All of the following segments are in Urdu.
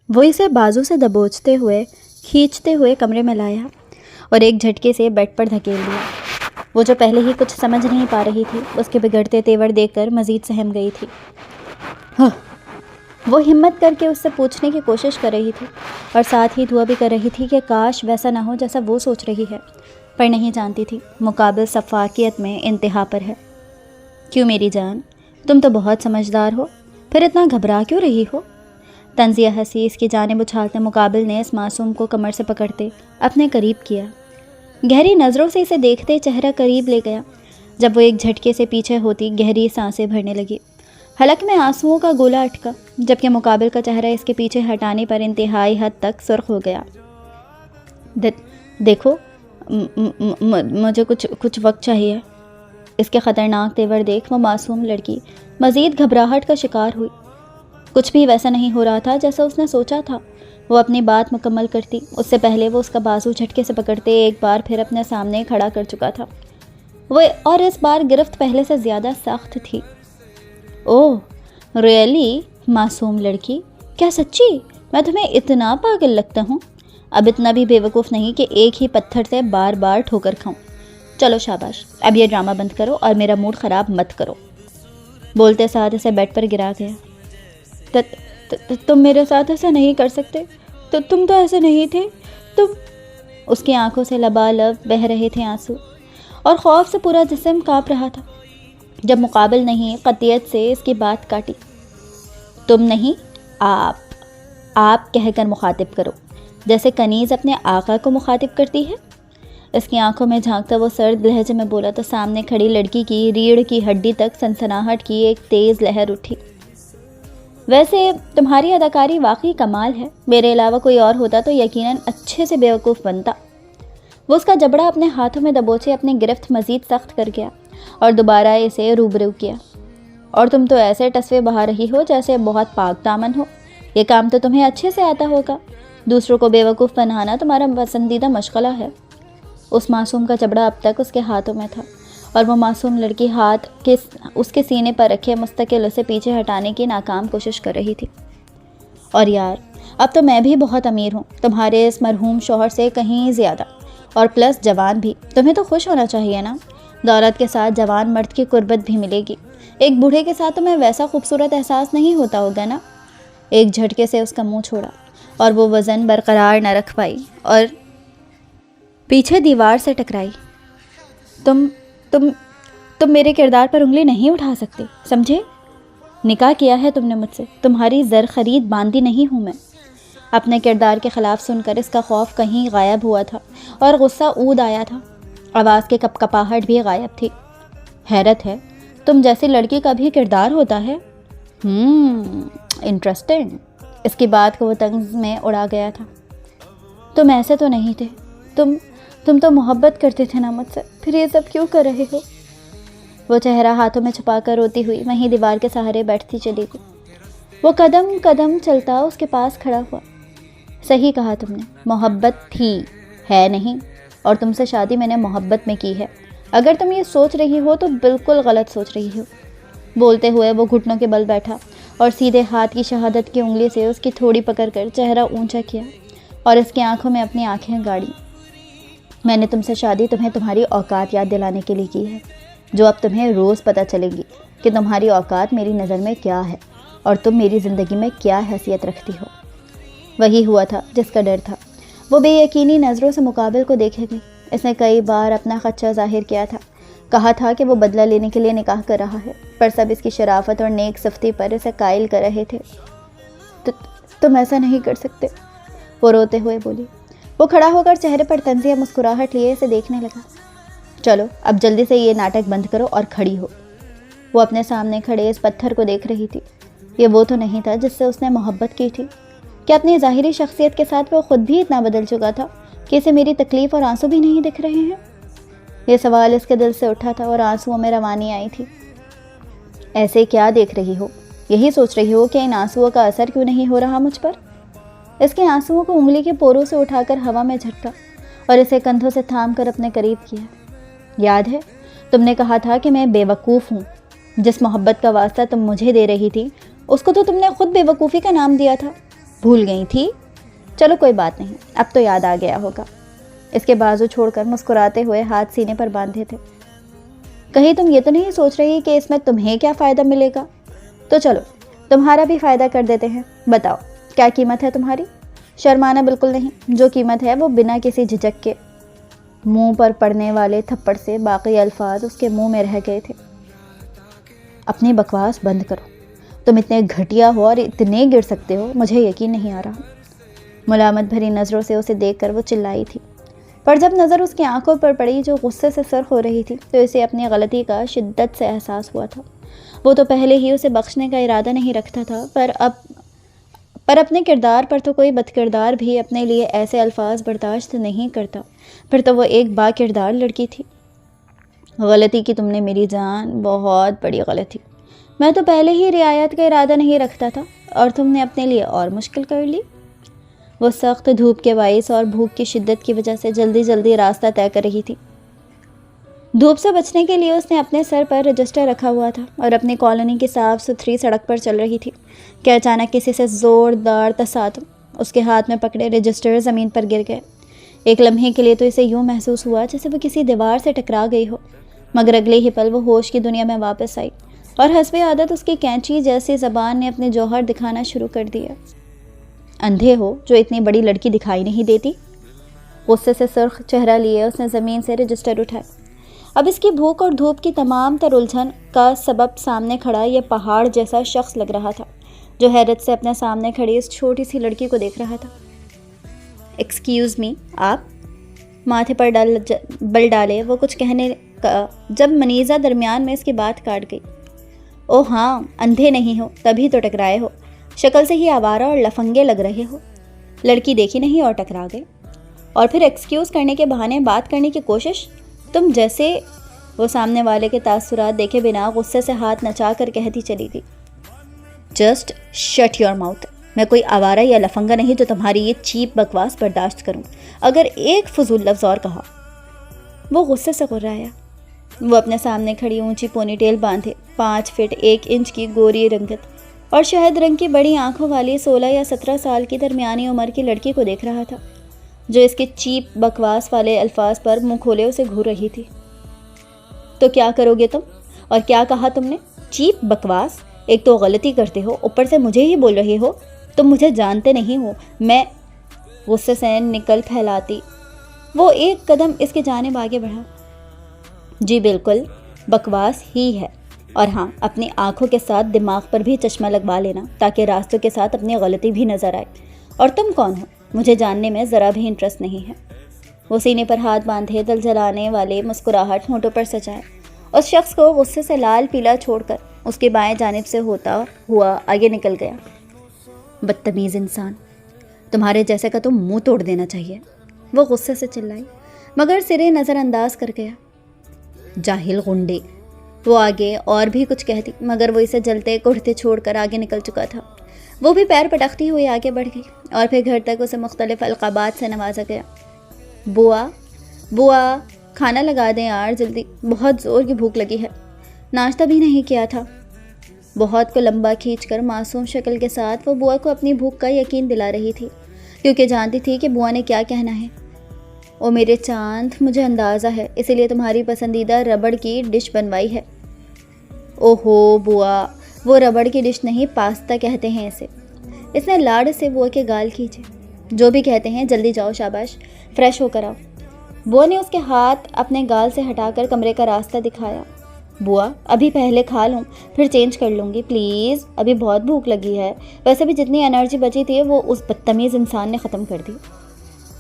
وہ اسے بازو سے دبوچتے ہوئے کھینچتے ہوئے کمرے میں لایا اور ایک جھٹکے سے بیڈ پر دھکیل دیا۔ وہ جو پہلے ہی کچھ سمجھ نہیں پا رہی تھی، اس کے بگڑتے تیور دیکھ کر مزید سہم گئی تھی۔ وہ ہمت کر کے اس سے پوچھنے کی کوشش کر رہی تھی اور ساتھ ہی دعا بھی کر رہی تھی کہ کاش ویسا نہ ہو جیسا وہ سوچ رہی ہے، پر نہیں جانتی تھی مقابل سفاکیت میں انتہا پر ہے۔ کیوں میری جان، تم تو بہت سمجھدار ہو، پھر اتنا گھبرا کیوں رہی ہو؟ طنزیہ ہنسی اس کی جانب اچھالتے مقابل نے اس معصوم کو کمر سے پکڑتے اپنے قریب کیا۔ گہری نظروں سے اسے دیکھتے چہرہ قریب لے گیا۔ جب وہ ایک جھٹکے سے پیچھے ہوتی گہری سانسیں بھرنے لگی، حلق میں آنسوؤں کا گولا اٹکا، جبکہ مقابل کا چہرہ اس کے پیچھے ہٹانے پر انتہائی حد تک سرخ ہو گیا۔ دیکھو مجھے کچھ وقت چاہیے۔ اس کے خطرناک تیور دیکھ وہ معصوم لڑکی مزید گھبراہٹ کا شکار ہوئی۔ کچھ بھی ویسا نہیں ہو رہا تھا جیسا اس نے سوچا تھا۔ وہ اپنی بات مکمل کرتی اس سے پہلے وہ اس کا بازو جھٹکے سے پکڑتے ایک بار پھر اپنے سامنے کھڑا کر چکا تھا، اور اس بار گرفت پہلے سے زیادہ سخت تھی۔ اوہ ریئلی معصوم لڑکی، کیا سچی میں تمہیں اتنا پاگل لگتا ہوں؟ اب اتنا بھی بے وقوف نہیں کہ ایک ہی پتھر سے بار بار ٹھوکر کھاؤں۔ چلو شاباش، اب یہ ڈرامہ بند کرو اور میرا موڈ خراب مت کرو۔ بولتے ساتھ اسے بیڈ پر گرا گیا۔ تم میرے ساتھ ایسا نہیں کر سکتے، تم تو ایسے نہیں تھے، تم۔ اس کی آنکھوں سے لبالب بہہ رہے تھے آنسو اور خوف سے پورا جسم کانپ رہا تھا، جب مقابل نہیں قطعیت سے اس کی بات کاٹی۔ تم نہیں، آپ کہہ کر مخاطب کرو، جیسے کنیز اپنے آقا کو مخاطب کرتی ہے۔ اس کی آنکھوں میں جھانکتا وہ سرد لہجے میں بولا تو سامنے کھڑی لڑکی کی ریڑھ کی ہڈی تک سنسناہٹ کی ایک تیز لہر اٹھی۔ ویسے تمہاری اداکاری واقعی کمال ہے، میرے علاوہ کوئی اور ہوتا تو یقیناً اچھے سے بیوقوف بنتا۔ وہ اس کا جبڑا اپنے ہاتھوں میں دبوچے اپنی گرفت مزید سخت کر گیا اور دوبارہ اسے روبرو کیا۔ اور تم تو ایسے ٹسوے بہا رہی ہو جیسے بہت پاک دامن ہو، یہ کام تو تمہیں اچھے سے آتا ہوگا۔ دوسروں کو بیوقوف بنانا تمہارا پسندیدہ مشغلہ ہے۔ اس معصوم کا جبڑا اب تک اس کے ہاتھوں میں تھا اور وہ معصوم لڑکی ہاتھ اس کے سینے پر رکھے مستقل اسے پیچھے ہٹانے کی ناکام کوشش کر رہی تھی۔ اور یار، اب تو میں بھی بہت امیر ہوں، تمہارے اس مرحوم شوہر سے کہیں زیادہ، اور پلس جوان بھی۔ تمہیں تو خوش ہونا چاہیے نا، دولت کے ساتھ جوان مرد کی قربت بھی ملے گی۔ ایک بوڑھے کے ساتھ تمہیں ویسا خوبصورت احساس نہیں ہوتا ہوگا نا۔ ایک جھٹکے سے اس کا منہ چھوڑا اور وہ وزن برقرار نہ رکھ پائی اور پیچھے دیوار سے ٹکرائی۔ تم میرے کردار پر انگلی نہیں اٹھا سکتے، سمجھے؟ نکاح کیا ہے تم نے مجھ سے، تمہاری زر خرید باندھی نہیں ہوں میں۔ اپنے کردار کے خلاف سن کر اس کا خوف کہیں غائب ہوا تھا اور غصہ اود آیا تھا، آواز کے کپ کپاہٹ بھی غائب تھی۔ حیرت ہے، تم جیسی لڑکی کا بھی کردار ہوتا ہے۔ انٹرسٹنگ۔ اس کی بات کو وہ طنز میں اڑا گیا تھا۔ تم ایسے تو نہیں تھے، تم تو محبت کرتے تھے نا مجھ سے، پھر یہ سب کیوں کر رہے ہو؟ وہ چہرہ ہاتھوں میں چھپا کر روتی ہوئی وہیں دیوار کے سہارے بیٹھتی چلی گئی۔ وہ قدم قدم چلتا اس کے پاس کھڑا ہوا۔ صحیح کہا تم نے، محبت تھی، ہے نہیں، اور تم سے شادی میں نے محبت میں کی ہے۔ اگر تم یہ سوچ رہی ہو تو بالکل غلط سوچ رہی ہو۔ بولتے ہوئے وہ گھٹنوں کے بل بیٹھا اور سیدھے ہاتھ کی شہادت کی انگلی سے اس کی تھوڑی پکڑ کر چہرہ اونچا کیا اور اس کی آنکھوں میں اپنی آنکھیں گاڑی۔ میں نے تم سے شادی تمہیں تمہاری اوقات یاد دلانے کے لیے کی ہے، جو اب تمہیں روز پتہ چلے گی کہ تمہاری اوقات میری نظر میں کیا ہے اور تم میری زندگی میں کیا حیثیت رکھتی ہو۔ وہی ہوا تھا جس کا ڈر تھا۔ وہ بے یقینی نظروں سے مقابل کو دیکھے گئی۔ اس نے کئی بار اپنا خدشہ ظاہر کیا تھا، کہا تھا کہ وہ بدلہ لینے کے لیے نکاح کر رہا ہے، پر سب اس کی شرافت اور نیک صفتی پر اسے قائل کر رہے تھے۔ تم ایسا نہیں کر سکتے، وہ روتے ہوئے بولی۔ وہ کھڑا ہو کر چہرے پر طنزیہ مسکراہٹ لیے اسے دیکھنے لگا۔ چلو اب جلدی سے یہ ناٹک بند کرو اور کھڑی ہو۔ وہ اپنے سامنے کھڑے اس پتھر کو دیکھ رہی تھی۔ یہ وہ تو نہیں تھا جس سے اس نے محبت کی تھی؟ کہ اپنی ظاہری شخصیت کے ساتھ وہ خود بھی اتنا بدل چکا تھا کہ اسے میری تکلیف اور آنسو بھی نہیں دکھ رہے ہیں؟ یہ سوال اس کے دل سے اٹھا تھا اور آنسوؤں میں روانی آئی تھی۔ ایسے کیا دیکھ رہی ہو؟ یہی سوچ رہی ہو کہ ان آنسوؤں کا اثر کیوں نہیں ہو رہا مجھ پر؟ اس کے آنسوؤں کو انگلی کے پوروں سے اٹھا کر ہوا میں جھٹکا اور اسے کندھوں سے تھام کر اپنے قریب کیا۔ یاد ہے تم نے کہا تھا کہ میں بے وقوف ہوں؟ جس محبت کا واسطہ تم مجھے دے رہی تھی اس کو تو تم نے خود بے وقوفی کا نام دیا تھا۔ بھول گئی تھی؟ چلو کوئی بات نہیں، اب تو یاد آ گیا ہوگا۔ اس کے بازو چھوڑ کر مسکراتے ہوئے ہاتھ سینے پر باندھے تھے۔ کہیں تم یہ تو نہیں سوچ رہی کہ اس میں تمہیں کیا فائدہ ملے گا؟ تو چلو تمہارا بھی فائدہ کر دیتے ہیں۔ بتاؤ کیا قیمت ہے تمہاری؟ شرمانا بالکل نہیں، جو قیمت ہے وہ بنا کسی جھجک کے۔ منہ پر پڑنے والے تھپڑ سے باقی الفاظ اس کے منہ میں رہ گئے تھے۔ اپنی بکواس بند کرو، تم اتنے گھٹیا ہو اور اتنے گر سکتے ہو، مجھے یقین نہیں آ رہا۔ ملامت بھری نظروں سے اسے دیکھ کر وہ چلائی تھی، پر جب نظر اس کی آنکھوں پر پڑی جو غصے سے سرخ ہو رہی تھی تو اسے اپنی غلطی کا شدت سے احساس ہوا تھا۔ وہ تو پہلے ہی اسے بخشنے کا ارادہ نہیں رکھتا تھا، پر اپنے کردار پر تو کوئی بد کردار بھی اپنے لیے ایسے الفاظ برداشت نہیں کرتا۔ پھر تو وہ ایک با کردار لڑکی تھی۔ غلطی کی تم نے میری جان، بہت بڑی غلطی۔ میں تو پہلے ہی رعایت کا ارادہ نہیں رکھتا تھا اور تم نے اپنے لیے اور مشکل کر لی۔ وہ سخت دھوپ کے باعث اور بھوک کی شدت کی وجہ سے جلدی جلدی راستہ طے کر رہی تھی۔ دھوپ سے بچنے کے لیے اس نے اپنے سر پر رجسٹر رکھا ہوا تھا اور اپنی کالونی کی صاف ستھری سڑک پر چل رہی تھی کہ اچانک کسی سے زوردار تصادم، اس کے ہاتھ میں پکڑے رجسٹر زمین پر گر گئے۔ ایک لمحے کے لیے تو اسے یوں محسوس ہوا جیسے وہ کسی دیوار سے ٹکرا گئی ہو، مگر اگلے ہی پل وہ ہوش کی دنیا میں واپس آئی اور حسب عادت اس کی کینچی جیسی زبان نے اپنے جوہر دکھانا شروع کر دیا۔ اندھے ہو جو اتنی بڑی لڑکی دکھائی نہیں دیتی؟ غصے سے سرخ چہرہ لیے اس نے زمین سے رجسٹر اٹھایا۔ اب اس کی بھوک اور دھوپ کی تمام تر الجھن کا سبب سامنے کھڑا یہ پہاڑ جیسا شخص لگ رہا تھا جو حیرت سے اپنے سامنے کھڑی اس چھوٹی سی لڑکی کو دیکھ رہا تھا۔ ایکسکیوز می، آپ؟ ماتھے پر بل ڈالے وہ کچھ کہنے کا جب منیزہ درمیان میں اس کی بات کاٹ گئی۔ او ہاں، اندھے نہیں ہو تبھی تو ٹکرائے ہو، شکل سے ہی آوارہ اور لفنگے لگ رہے ہو۔ لڑکی دیکھی نہیں اور ٹکرا گئے، اور پھر ایکسکیوز کرنے کے بہانے بات کرنے کی کوشش؟ تم جیسے… وہ سامنے والے کے تاثرات دیکھے بنا غصے سے ہاتھ نچا کر کہتی چلی گئی، جسٹ شٹ یور ماؤتھ۔ میں کوئی آوارہ یا لفنگا نہیں جو تمہاری یہ چیپ بکواس برداشت کروں۔ اگر ایک فضول لفظ اور کہا… وہ غصے سے غرایا۔ وہ اپنے سامنے کھڑی اونچی پونی ٹیل باندھے 5 فٹ 1 انچ کی گوری رنگت اور شہد رنگ کی بڑی آنکھوں والی 16 یا 17 سال کی درمیانی عمر کی لڑکی کو دیکھ رہا تھا جو اس کے چیپ بکواس والے الفاظ پر منہ کھولے اسے گھور رہی تھی۔ تو کیا کرو گے تم؟ اور کیا کہا تم نے؟ چیپ بکواس؟ ایک تو غلطی کرتے ہو، اوپر سے مجھے ہی بول رہے ہو۔ تم مجھے جانتے نہیں ہو۔ میں… غصے سے نکل پھیلاتی وہ ایک قدم اس کی جانب آگے بڑھا۔ جی بالکل، بکواس ہی ہے۔ اور ہاں، اپنی آنکھوں کے ساتھ دماغ پر بھی چشمہ لگوا لینا تاکہ راستوں کے ساتھ اپنی غلطی بھی نظر آئے۔ اور تم کون ہو؟ مجھے جاننے میں ذرا بھی انٹرسٹ نہیں ہے۔ وہ سینے پر ہاتھ باندھے دل جلانے والے مسکراہٹ ہونٹوں پر سجائے اس شخص کو غصے سے لال پیلا چھوڑ کر اس کی بائیں جانب سے ہوتا ہوا آگے نکل گیا۔ بدتمیز انسان، تمہارے جیسے کا تو منہ توڑ دینا چاہیے، وہ غصے سے چلائی، مگر سرے نظر انداز کر گیا۔ جاہل غنڈے، وہ آگے اور بھی کچھ کہتی مگر وہ اسے جلتے کڑھتے چھوڑ کر آگے نکل چکا تھا۔ وہ بھی پیر پٹکتی ہوئی آگے بڑھ گئی اور پھر گھر تک اسے مختلف القابات سے نوازا گیا۔ بوا، کھانا لگا دیں یار جلدی، بہت زور کی بھوک لگی ہے۔ ناشتہ بھی نہیں کیا تھا۔ بہت کو لمبا کھینچ کر معصوم شکل کے ساتھ وہ بوا کو اپنی بھوک کا یقین دلا رہی تھی کیونکہ جانتی تھی کہ بوا نے کیا کہنا ہے۔ او میرے چاند، مجھے اندازہ ہے، اسی لیے تمہاری پسندیدہ ربڑ کی ڈش بنوائی ہے۔ اوہو بوا، وہ ربڑ کی ڈش نہیں، پاستا کہتے ہیں اسے۔ اس نے لاڑ سے بوا کے گال کھینچے۔ جو بھی کہتے ہیں، جلدی جاؤ، شاباش، فریش ہو کر آؤ۔ بوا نے اس کے ہاتھ اپنے گال سے ہٹا کر کمرے کا راستہ دکھایا۔ بوا، ابھی پہلے کھا لوں پھر چینج کر لوں گی پلیز، ابھی بہت بھوک لگی ہے۔ ویسے بھی جتنی انرجی بچی تھی وہ اس بدتمیز انسان نے ختم کر دی۔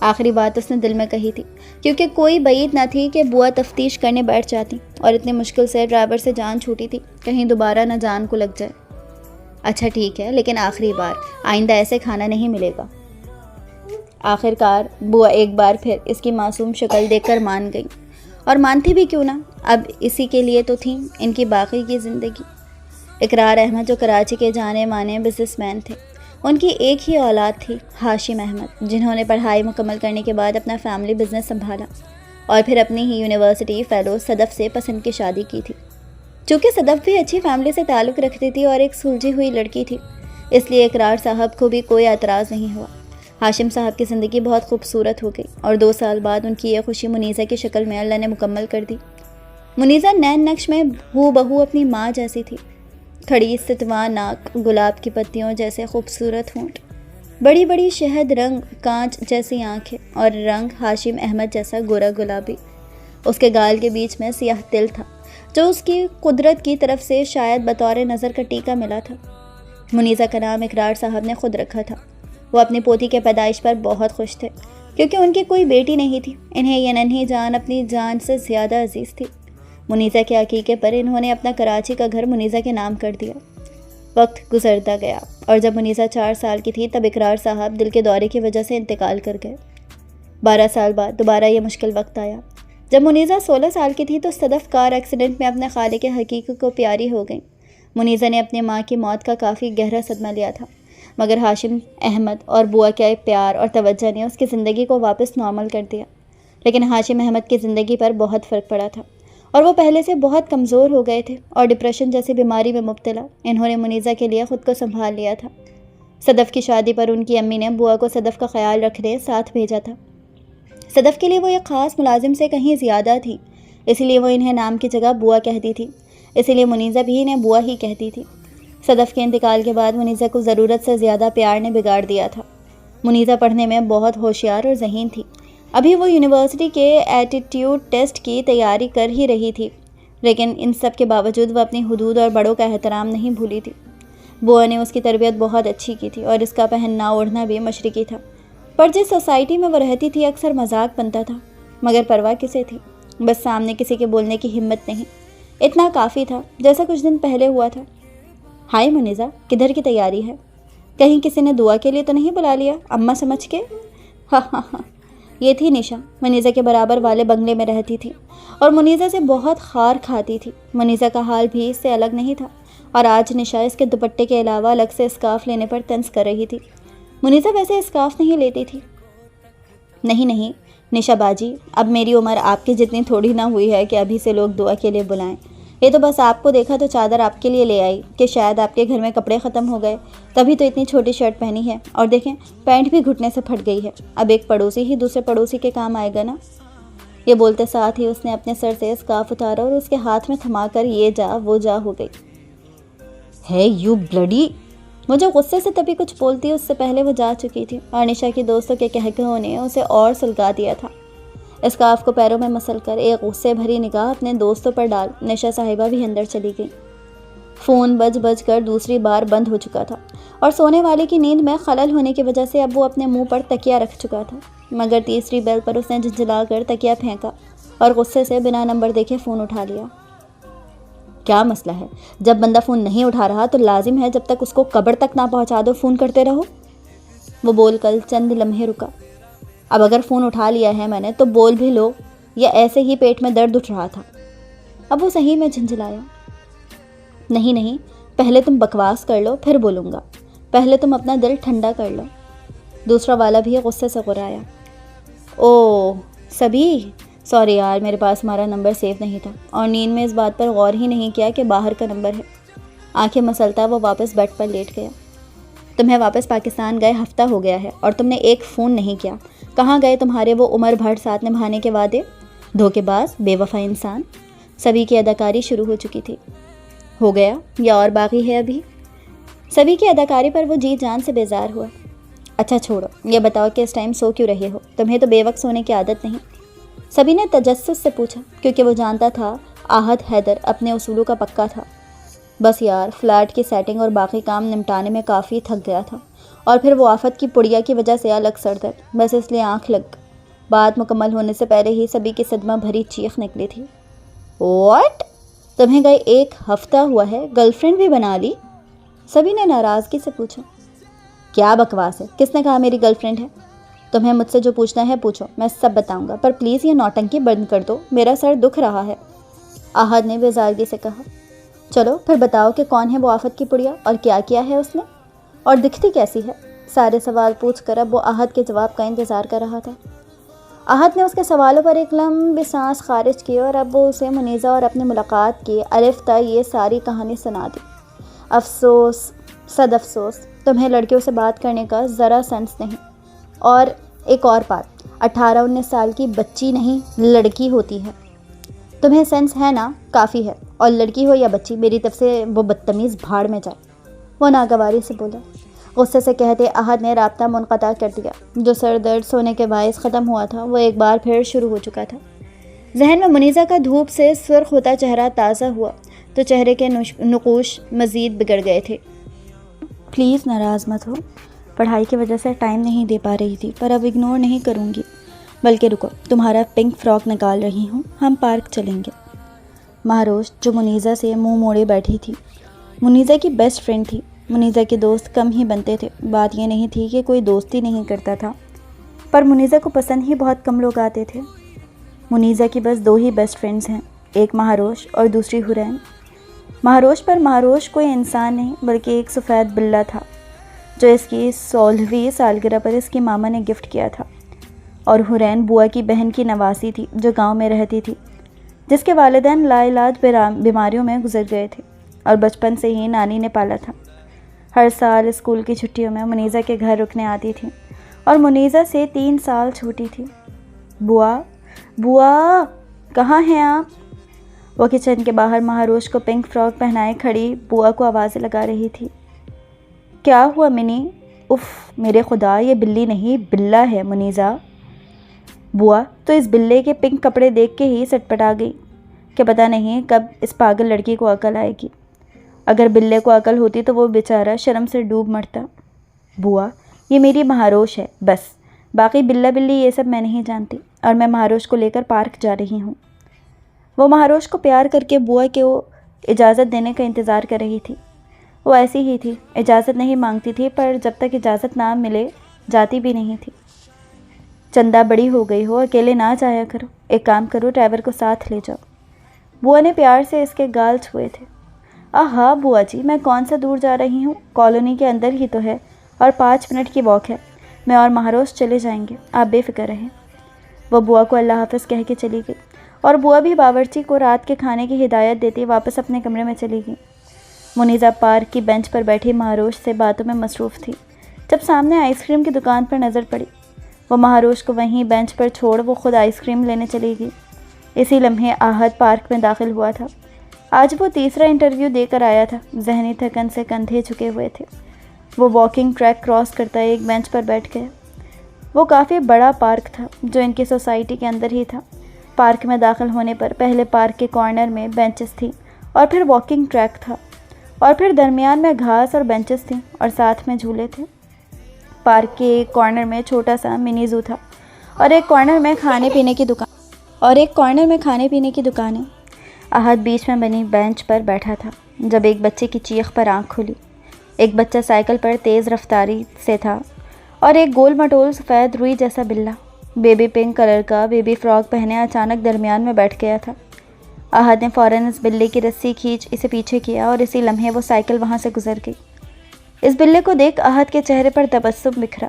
آخری بات اس نے دل میں کہی تھی کیونکہ کوئی بعید نہ تھی کہ بوا تفتیش کرنے بیٹھ جاتی اور اتنی مشکل سے ڈرائیور سے جان چھوٹی تھی، کہیں دوبارہ نہ جان کو لگ جائے۔ اچھا ٹھیک ہے، لیکن آخری بار، آئندہ ایسے کھانا نہیں ملے گا۔ آخر کار بوا ایک بار پھر اس کی معصوم شکل دیکھ کر مان گئی، اور مانتی بھی کیوں نہ، اب اسی کے لیے تو تھی ان کی باقی کی زندگی۔ اقرار احمد جو کراچی کے جانے مانے بزنس مین تھے، ان کی ایک ہی اولاد تھی ہاشم احمد، جنہوں نے پڑھائی مکمل کرنے کے بعد اپنا فیملی بزنس سنبھالا اور پھر اپنی ہی یونیورسٹی فیلو صدف سے پسند کی شادی کی تھی۔ چونکہ صدف بھی اچھی فیملی سے تعلق رکھتی تھی اور ایک سلجھی ہوئی لڑکی تھی، اس لیے اقرار صاحب کو بھی کوئی اعتراض نہیں ہوا۔ ہاشم صاحب کی زندگی بہت خوبصورت ہو گئی اور 2 سال بعد ان کی یہ خوشی منیزہ کی شکل میں اللہ نے مکمل کر دی۔ منیزہ نین نقش میں ہو بہو اپنی ماں جیسی تھی، کھڑی ستواں ناک، گلاب کی پتیوں جیسے خوبصورت ہونٹ، بڑی بڑی شہد رنگ کانچ جیسی آنکھیں اور رنگ ہاشم احمد جیسا گورا گلابی۔ اس کے گال کے بیچ میں سیاہ تل تھا جو اس کی قدرت کی طرف سے شاید بطور نظر کا ٹیکا ملا تھا۔ منیزہ کا نام اقرار صاحب نے خود رکھا تھا۔ وہ اپنی پوتی کے پیدائش پر بہت خوش تھے کیونکہ ان کی کوئی بیٹی نہیں تھی۔ انہیں یہ ننھی جان اپنی جان سے زیادہ عزیز تھی۔ منیزہ کے عقیقے پر انہوں نے اپنا کراچی کا گھر منیزہ کے نام کر دیا۔ وقت گزرتا گیا اور جب منیزہ 4 سال کی تھی تب اقرار صاحب دل کے دورے کی وجہ سے انتقال کر گئے۔ 12 سال بعد دوبارہ یہ مشکل وقت آیا۔ جب منیزہ 16 سال کی تھی تو صدف کار ایکسیڈنٹ میں اپنے خالق حقیقی کو پیاری ہو گئیں۔ منیزہ نے اپنی ماں کی موت کا کافی گہرا صدمہ لیا تھا، مگر ہاشم احمد اور بوا کے پیار اور توجہ نے اس کی زندگی کو واپس نارمل کر دیا۔ لیکن ہاشم احمد کی زندگی پر بہت فرق پڑا تھا اور وہ پہلے سے بہت کمزور ہو گئے تھے اور ڈپریشن جیسی بیماری میں مبتلا۔ انہوں نے منیزہ کے لیے خود کو سنبھال لیا تھا۔ صدف کی شادی پر ان کی امی نے بوا کو صدف کا خیال رکھنے ساتھ بھیجا تھا۔ صدف کے لیے وہ ایک خاص ملازم سے کہیں زیادہ تھی، اسی لیے وہ انہیں نام کی جگہ بوا کہتی تھی، اسی لیے منیزہ بھی انہیں بوا ہی کہتی تھی۔ صدف کے انتقال کے بعد منیزہ کو ضرورت سے زیادہ پیار نے بگاڑ دیا تھا۔ منیزہ پڑھنے میں بہت ہوشیار اور ذہین تھی۔ ابھی وہ یونیورسٹی کے ایٹیٹیوڈ ٹیسٹ کی تیاری کر ہی رہی تھی، لیکن ان سب کے باوجود وہ اپنی حدود اور بڑوں کا احترام نہیں بھولی تھی۔ بوا نے اس کی تربیت بہت اچھی کی تھی اور اس کا پہننا اوڑھنا بھی مشرقی تھا، پر جس سوسائٹی میں وہ رہتی تھی اکثر مذاق بنتا تھا، مگر پرواہ کسے تھی؟ بس سامنے کسی کے بولنے کی ہمت نہیں، اتنا کافی تھا، جیسا کچھ دن پہلے ہوا تھا۔ ہائے منیزہ، کدھر کی تیاری ہے؟ کہیں کسی نے دعا کے لیے تو نہیں بلا لیا اماں سمجھ کے؟ ہاں ہاں ہاں، یہ تھی نشا، منیزہ کے برابر والے بنگلے میں رہتی تھی اور منیزہ سے بہت خار کھاتی تھی۔ منیزہ کا حال بھی اس سے الگ نہیں تھا اور آج نشا اس کے دوپٹے کے علاوہ الگ سے اسکارف لینے پر طنز کر رہی تھی۔ منیزہ ویسے اسکارف نہیں لیتی تھی۔ نہیں نشا باجی، اب میری عمر آپ کی جتنی تھوڑی نہ ہوئی ہے کہ ابھی سے لوگ دعا کے لیے بلائیں۔ یہ تو بس آپ کو دیکھا تو چادر آپ کے لیے لے آئی کہ شاید آپ کے گھر میں کپڑے ختم ہو گئے، تبھی تو اتنی چھوٹی شرٹ پہنی ہے، اور دیکھیں پینٹ بھی گھٹنے سے پھٹ گئی ہے۔ اب ایک پڑوسی ہی دوسرے پڑوسی کے کام آئے گا نا۔ یہ بولتے ساتھ ہی اس نے اپنے سر سے اسکارف اتارا اور اس کے ہاتھ میں تھما کر یہ جا وہ جا ہو گئی۔ ہے یو بلڈی! مجھے غصے سے تبھی کچھ بولتی اس سے پہلے وہ جا چکی تھی اور نشا کی دوستوں کے کہکہوں نے اسے اور سلگا دیا تھا۔ اسکارف کو پیروں میں مسل کر ایک غصے بھری نگاہ اپنے دوستوں پر ڈال نشا صاحبہ بھی اندر چلی گئی۔ فون بج کر دوسری بار بند ہو چکا تھا اور سونے والے کی نیند میں خلل ہونے کی وجہ سے اب وہ اپنے منہ پر تکیہ رکھ چکا تھا، مگر تیسری بیل پر اس نے جھنجھلا کر تکیہ پھینکا اور غصے سے بنا نمبر دیکھے فون اٹھا لیا۔ کیا مسئلہ ہے؟ جب بندہ فون نہیں اٹھا رہا تو لازم ہے جب تک اس کو قبر تک نہ پہنچا دو فون کرتے رہو؟ وہ بول کر چند لمحے رکا۔ اب اگر فون اٹھا لیا ہے میں نے تو بول بھی لو، یا ایسے ہی پیٹ میں درد اٹھ رہا تھا؟ اب وہ صحیح میں جھنجھلایا۔ نہیں، پہلے تم بکواس کر لو پھر بولوں گا، پہلے تم اپنا دل ٹھنڈا کر لو۔ دوسرا والا بھی غصے سے غرایا۔ او سبھی، سوری یار، میرے پاس ہمارا نمبر سیو نہیں تھا اور نیند میں اس بات پر غور ہی نہیں کیا کہ باہر کا نمبر ہے۔ آنکھیں مسلتا وہ واپس بیڈ پر لیٹ گیا۔ تمہیں واپس پاکستان گئے ہفتہ ہو گیا ہے اور تم نے ایک فون نہیں کیا۔ کہاں گئے تمہارے وہ عمر بھر ساتھ نبھانے کے وعدے؟ دھوکے باز، بے وفا انسان۔ سبھی کی اداکاری شروع ہو چکی تھی۔ ہو گیا یا اور باقی ہے ابھی؟ سبھی کی اداکاری پر وہ جی جان سے بیزار ہوا۔ اچھا چھوڑو، یہ بتاؤ کہ اس ٹائم سو کیوں رہے ہو؟ تمہیں تو بے وقت سونے کی عادت نہیں۔ سبھی نے تجسس سے پوچھا کیونکہ وہ جانتا تھا آہد حیدر اپنے اصولوں کا پکا تھا۔ بس یار، فلیٹ کی سیٹنگ اور باقی کام نمٹانے میں کافی تھک گیا تھا، اور پھر وہ آفت کی پڑیا کی وجہ سے الگ سر درد، بس اس لیے آنکھ لگ۔ بات مکمل ہونے سے پہلے ہی سبھی کی صدمہ بھری چیخ نکلی تھی۔ واٹ؟ تمہیں گئے 1 ہفتہ ہوا ہے، گرل فرینڈ بھی بنا لی؟ سبھی نے ناراضگی سے پوچھا۔ کیا بکواس ہے؟ کس نے کہا میری گرل فرینڈ ہے؟ تمہیں مجھ سے جو پوچھنا ہے پوچھو، میں سب بتاؤں گا، پر پلیز یہ نوٹنکی بند کر دو، میرا سر دکھ رہا ہے، آہد نے بیزارگی سے کہا۔ چلو پھر بتاؤ کہ کون ہے وہ آفت کی پڑیا اور کیا کیا ہے اس نے، اور دکھتی کیسی ہے؟ سارے سوال پوچھ کر اب وہ آہد کے جواب کا انتظار کر رہا تھا۔ آہد نے اس کے سوالوں پر ایک لمبی سانس خارج کی اور اب وہ اسے منیزہ اور اپنی ملاقات کی الف تا یہ ساری کہانی سنا دی۔ افسوس، صد افسوس، تمہیں لڑکیوں سے بات کرنے کا ذرا سینس نہیں۔ اور ایک اور بات، 18-19 سال کی بچی نہیں لڑکی ہوتی ہے۔ تمہیں سینس ہے نا، کافی ہے، اور لڑکی ہو یا بچی میری طرف سے وہ بدتمیز بھاڑ میں جائے، وہ ناگواری سے بولا۔ غصے سے کہتے احد نے رابطہ منقطع کر دیا۔ جو سر درد سونے کے باعث ختم ہوا تھا وہ ایک بار پھر شروع ہو چکا تھا۔ ذہن میں منیزہ کا دھوپ سے سرخ ہوتا چہرہ تازہ ہوا تو چہرے کے نقوش مزید بگڑ گئے تھے۔ پلیز ناراض مت ہو، پڑھائی کی وجہ سے ٹائم نہیں دے پا رہی تھی، پر اب اگنور نہیں کروں گی، بلکہ رکو، تمہارا پنک فراک نکال رہی ہوں، ہم پارک چلیں گے۔ مہروش جو منیزہ سے منہ موڑے بیٹھی تھی، منیزہ کی بیسٹ فرینڈ تھی۔ منیزہ کے دوست کم ہی بنتے تھے، بات یہ نہیں تھی کہ کوئی دوستی نہیں کرتا تھا، پر منیزہ کو پسند ہی بہت کم لوگ آتے تھے۔ منیزہ کی بس 2 ہی بیسٹ فرینڈز ہیں، ایک مہروش اور دوسری حرین۔ مہروش کوئی انسان نہیں بلکہ ایک سفید بلّا تھا جو اس کی 16ویں سالگرہ پر اس کی ماما نے گفٹ کیا تھا، اور حرین بوا کی بہن کی نواسی تھی جو گاؤں میں رہتی تھی، جس کے والدین لا علاج بیماریوں میں گزر گئے تھے اور بچپن سے ہی نانی نے پالا تھا۔ ہر سال اسکول کی چھٹیوں میں منیزہ کے گھر رکنے آتی تھی اور منیزہ سے 3 سال چھوٹی تھی۔ بوا کہاں ہیں آپ؟ وہ کچن کے باہر مہروش کو پنک فراک پہنائے کھڑی بوا کو آوازیں لگا رہی تھی۔ کیا ہوا منی؟ اف میرے خدا، یہ بلی نہیں بلّا ہے منیزہ۔ بوا تو اس بلے کے پنک کپڑے دیکھ کے ہی سٹپٹا گئی کہ پتہ نہیں کب اس پاگل لڑکی کو عقل آئے گی۔ اگر بلے کو عقل ہوتی تو وہ بیچارہ شرم سے ڈوب مرتا۔ بوا یہ میری مہروش ہے بس، باقی بلّا بلی یہ سب میں نہیں جانتی، اور میں مہروش کو لے کر پارک جا رہی ہوں۔ وہ مہروش کو پیار کر کے بوا کو اجازت دینے کا انتظار کر رہی تھی۔ وہ ایسی ہی تھی، اجازت نہیں مانگتی تھی، پر جب تک اجازت نہ ملے جاتی بھی نہیں تھی۔ چندہ بڑی ہو گئی ہو، اکیلے نہ جایا کرو، ایک کام کرو ڈرائیور کو ساتھ لے جاؤ۔ بوا نے پیار سے اس کے گال چھوئے تھے۔ آہا بوا جی، میں کون سا دور جا رہی ہوں، کالونی کے اندر ہی تو ہے اور 5 منٹ کی واک ہے، میں اور مہروش چلے جائیں گے، آپ بے فکر رہیں۔ وہ بوا کو اللہ حافظ کہہ کے چلی گئی، اور بوا بھی باورچی کو رات کے کھانے کی ہدایت دیتی واپس اپنے کمرے میں چلی گئی۔ منیزہ پارک کی بینچ پر بیٹھی مہروش سے باتوں میں مصروف تھی جب سامنے آئس کریم کی دکان پر نظر پڑی۔ وہ مہروش کو وہیں بینچ پر چھوڑ وہ خود آئس کریم لینے چلی گئی۔ اسی لمحے احد پارک میں داخل ہوا تھا۔ آج وہ 3را انٹرویو دے کر آیا تھا، ذہنی تھکن سے کندھے جھکے ہوئے تھے۔ وہ واکنگ ٹریک کراس کرتا ایک بینچ پر بیٹھ گیا۔ وہ کافی بڑا پارک تھا جو ان کی سوسائٹی کے اندر ہی تھا۔ پارک میں داخل ہونے پر پہلے پارک کے کارنر میں بینچز تھیں، اور پھر واکنگ ٹریک تھا، اور پھر درمیان میں گھاس اور بینچز تھیں اور ساتھ میں جھولے تھے۔ پارک کے ایک کارنر میں چھوٹا سا منی زو تھا، اور ایک کارنر میں کھانے پینے کی دکانیں۔ احد بیچ میں بنی بینچ پر بیٹھا تھا جب ایک بچے کی چیخ پر آنکھ کھلی۔ ایک بچہ سائیکل پر تیز رفتاری سے تھا، اور ایک گول مٹول سفید روئی جیسا بلّا بیبی پنک کلر کا بیبی فراک پہنے اچانک درمیان میں بیٹھ گیا تھا۔ احد نے فوراً اس بلے کی رسی کھینچ اسے پیچھے کیا، اور اسی لمحے وہ سائیکل وہاں سے گزر گئی۔ اس بلے کو دیکھ احد کے چہرے پر تبسم بکھرا۔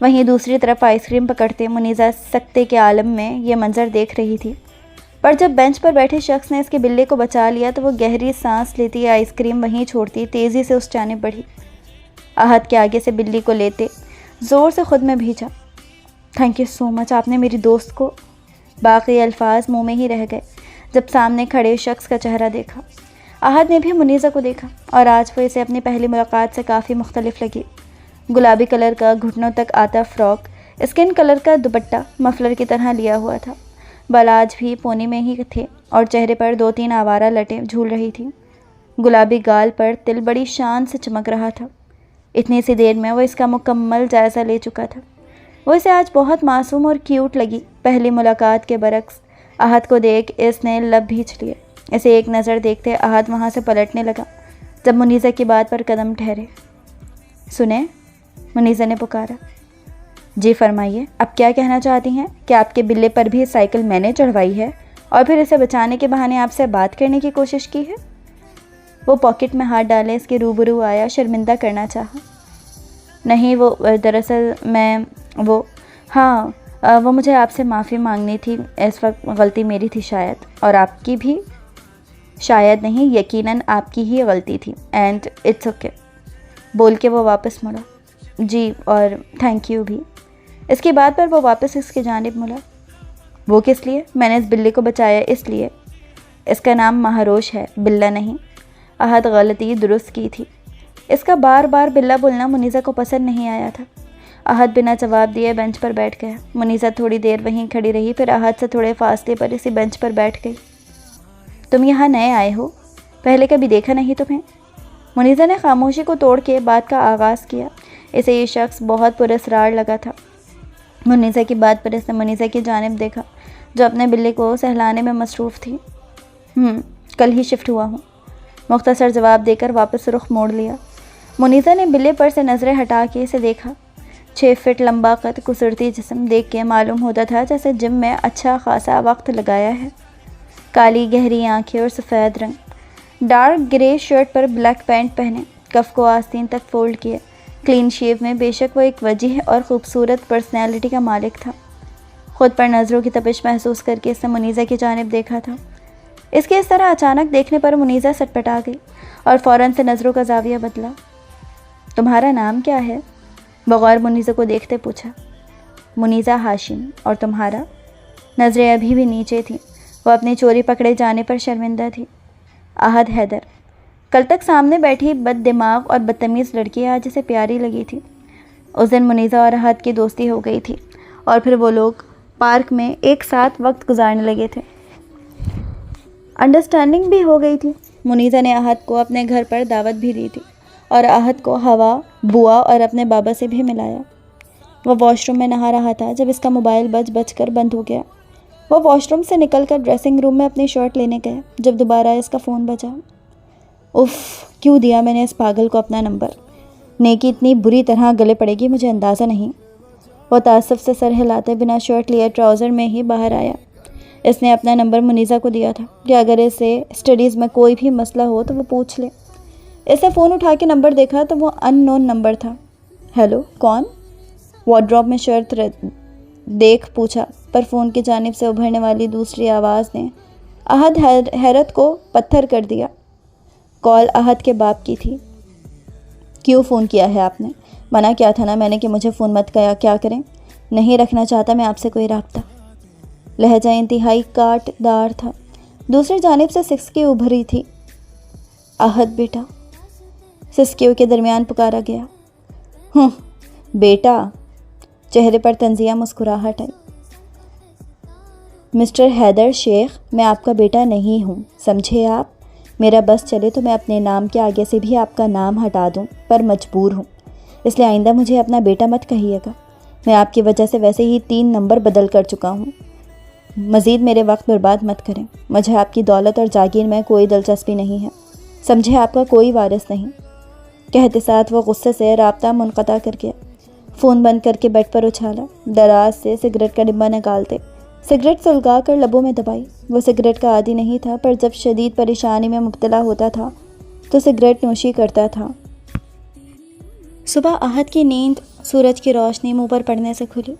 وہیں دوسری طرف آئس کریم پکڑتے منیزہ سکتے کے عالم میں یہ منظر دیکھ رہی تھی، پر جب بینچ پر بیٹھے شخص نے اس کے بلے کو بچا لیا تو وہ گہری سانس لیتی آئس کریم وہیں چھوڑتی تیزی سے اس جانب بڑھی۔ احد کے آگے سے بلی کو لیتے زور سے خود میں بھیجا۔ تھینک یو سو مچ، آپ نے میری دوست کو۔ باقی الفاظ منہ میں ہی رہ گئے جب سامنے کھڑے شخص کا چہرہ دیکھا۔ احد نے بھی منیزہ کو دیکھا، اور آج وہ اسے اپنی پہلی ملاقات سے کافی مختلف لگی۔ گلابی کلر کا گھٹنوں تک آتا فراک، اسکن کلر کا دوپٹہ مفلر کی طرح لیا ہوا تھا، بال آج بھی پونی میں ہی تھے، اور چہرے پر 2-3 آوارہ لٹیں جھول رہی تھیں۔ گلابی گال پر تل بڑی شان سے چمک رہا تھا۔ اتنی سی دیر میں وہ اس کا مکمل جائزہ لے چکا تھا۔ وہ اسے آج بہت معصوم اور کیوٹ لگی۔ پہلی ملاقات کے برعکس احد کو دیکھ اس نے لب بھینچ لیے۔ اسے ایک نظر دیکھتے احد وہاں سے پلٹنے لگا جب منیزہ کی بات پر قدم ٹھہرے۔ سنیں، منیزہ نے پکارا۔ جی فرمائیے، اب کیا کہنا چاہتی ہیں کہ آپ کے بلے پر بھی سائیکل میں نے چڑھوائی ہے اور پھر اسے بچانے کے بہانے آپ سے بات کرنے کی کوشش کی ہے؟ وہ پاکٹ میں ہاتھ ڈالے اس کے روبرو آیا، شرمندہ کرنا چاہا۔ نہیں، وہ دراصل میں وہ مجھے آپ سے معافی مانگنی تھی، اس وقت غلطی میری تھی شاید، اور آپ کی بھی شاید نہیں، یقیناً آپ کی ہی غلطی تھی، اینڈ اٹس اوکے۔ بول کے وہ واپس مڑا۔ جی، اور تھینک یو بھی۔ اس کی بات پر وہ واپس اس کی جانب مڑا۔ وہ کس لیے؟ میں نے اس بلی کو بچایا اس لیے۔ اس کا نام مہروش ہے، بلّا نہیں۔ احد غلطی درست کی تھی۔ اس کا بار بار بلّا بولنا منیزہ کو پسند نہیں آیا تھا۔ احد بنا جواب دیے بینچ پر بیٹھ گیا۔ منیزہ تھوڑی دیر وہیں کھڑی رہی، پھر احد سے تھوڑے فاصلے پر اسی بینچ پر بیٹھ گئی۔ تم یہاں نئے آئے ہو؟ پہلے کبھی دیکھا نہیں تمہیں؟ منیزہ نے خاموشی کو توڑ کے بات کا آغاز کیا۔ اسے یہ شخص بہت پراسرار لگا تھا۔ منیزہ کی بات پر اس نے منیزہ کی جانب دیکھا جو اپنے بلے کو سہلانے میں مصروف تھی۔ کل ہی شفٹ ہوا ہوں، مختصر جواب دے کر واپس رخ موڑ لیا۔ منیزہ نے بلے پر سے نظریں ہٹا کے اسے دیکھا۔ 6 فٹ لمبا قد، کسرتی جسم، دیکھ کے معلوم ہوتا تھا جیسے جم میں اچھا خاصا وقت لگایا ہے۔ کالی گہری آنکھیں اور سفید رنگ، ڈارک گرے شرٹ پر بلیک پینٹ پہنے، کف کو آستین تک فولڈ کیے، کلین شیو میں۔ بے شک وہ ایک وجیح اور خوبصورت پرسنالٹی کا مالک تھا۔ خود پر نظروں کی تپش محسوس کر کے اس نے منیزہ کی جانب دیکھا تھا۔ اس کے اس طرح اچانک دیکھنے پر منیزہ سٹپٹا گئی اور فوراً سے نظروں کا زاویہ بدلا۔ تمہارا نام کیا ہے؟ بغور منیزہ کو دیکھتے پوچھا۔ منیزہ ہاشم، اور تمہارا؟ نظریں ابھی بھی نیچے تھیں، وہ اپنی چوری پکڑے جانے پر شرمندہ تھی۔ احد حیدر۔ کل تک سامنے بیٹھی بد دماغ اور بدتمیز لڑکی آج اسے پیاری لگی تھی۔ اس دن منیزہ اور احد کی دوستی ہو گئی تھی اور پھر وہ لوگ پارک میں ایک ساتھ وقت گزارنے لگے تھے۔ انڈرسٹینڈنگ بھی ہو گئی تھی۔ منیزہ نے احد کو اپنے گھر پر دعوت بھی دی تھی اور احد کو ہوا، بوا اور اپنے بابا سے بھی ملایا۔ وہ واش روم میں نہا رہا تھا جب اس کا موبائل بج کر بند ہو گیا۔ وہ واش روم سے نکل کر ڈریسنگ روم میں اپنی شرٹ لینے گیا جب دوبارہ اس کا فون بجا۔ اف، کیوں دیا میں نے اس پاگل کو اپنا نمبر؟ نیکی اتنی بری طرح گلے پڑے گی مجھے اندازہ نہیں۔ وہ تعصب سے سر ہلاتے بنا شرٹ لیے ٹراؤزر میں ہی باہر آیا۔ اس نے اپنا نمبر منیزہ کو دیا تھا کہ اگر اسے اسٹڈیز میں کوئی بھی مسئلہ ہو تو وہ پوچھ لے۔ اس نے فون اٹھا کے نمبر دیکھا تو وہ ان نون نمبر تھا۔ ہیلو، کون؟ وارڈروب میں شرط دیکھ پوچھا، پر فون کی جانب سے ابھرنے والی دوسری آواز نے احد حیرت کو پتھر کر دیا۔ کال احد کے باپ کی تھی۔ کیوں فون کیا ہے آپ نے؟ منع کیا تھا نا میں نے کہ مجھے فون مت کیا کریں۔ نہیں رکھنا چاہتا میں آپ سے کوئی رابطہ۔ لہجہ انتہائی کاٹ دار تھا۔ دوسری جانب سے سسکی ابھری تھی۔ احد بیٹا، سسکیوں کے درمیان پکارا گیا۔ بیٹا، چہرے پر طنزیہ مسکراہٹ آئی۔ مسٹر حیدر شیخ، میں آپ کا بیٹا نہیں ہوں، سمجھے آپ؟ میرا بس چلے تو میں اپنے نام کے آگے سے بھی آپ کا نام ہٹا دوں، پر مجبور ہوں، اس لیے آئندہ مجھے اپنا بیٹا مت کہیے گا۔ میں آپ کی وجہ سے ویسے ہی 3 نمبر بدل کر چکا ہوں۔ مزید میرے وقت برباد مت کریں، مجھے آپ کی دولت اور جاگیر میں کوئی دلچسپی نہیں ہے، سمجھے؟ آپ کا کوئی وارث نہیں۔ کہتے ساتھ وہ غصے سے رابطہ منقطع کر گیا۔ فون بند کر کے بیڈ پر اچھالا، دراز سے سگریٹ کا ڈبہ نکالتے سگریٹ سلگا کر لبوں میں دبائی۔ وہ سگریٹ کا عادی نہیں تھا، پر جب شدید پریشانی میں مبتلا ہوتا تھا تو سگریٹ نوشی کرتا تھا۔ صبح احد کی نیند سورج کی روشنی منہ پر پڑنے سے کھلی۔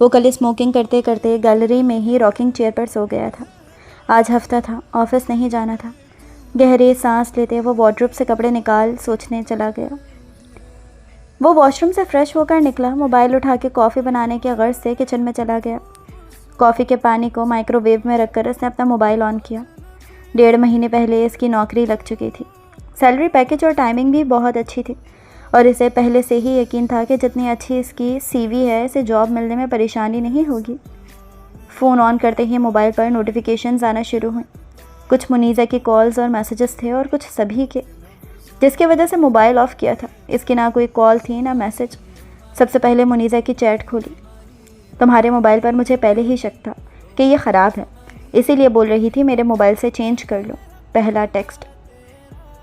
وہ کل اسموکنگ کرتے کرتے گیلری میں ہی راکنگ چیئر پر سو گیا تھا۔ آج ہفتہ تھا، آفس نہیں جانا تھا۔ گہری سانس لیتے وہ وارڈروب سے کپڑے نکال سوچنے چلا گیا۔ وہ واش روم سے فریش ہو کر نکلا، موبائل اٹھا کے کافی بنانے کے غرض سے کچن میں چلا گیا۔ کافی کے پانی کو مائکرو ویو میں رکھ کر اس نے اپنا موبائل آن کیا۔ 1.5 مہینے پہلے اس کی نوکری لگ چکی تھی۔ سیلری پیکیج اور ٹائمنگ بھی بہت اچھی تھی اور اسے پہلے سے ہی یقین تھا کہ جتنی اچھی اس کی سی وی ہے اسے جاب ملنے میں پریشانی نہیں ہوگی۔ فون آن کرتے ہی موبائل پر نوٹیفیکیشنز آنا شروع ہوئیں۔ کچھ منیزہ کی کالز اور میسیجز تھے اور کچھ سبھی کے، جس کی وجہ سے موبائل آف کیا تھا۔ اس کی نہ کوئی کال تھی نہ میسیج۔ سب سے پہلے منیزہ کی چیٹ کھولی۔ تمہارے موبائل پر مجھے پہلے ہی شک تھا کہ یہ خراب ہے، اسی لیے بول رہی تھی میرے موبائل سے چینج کر لو۔ پہلا ٹیکسٹ۔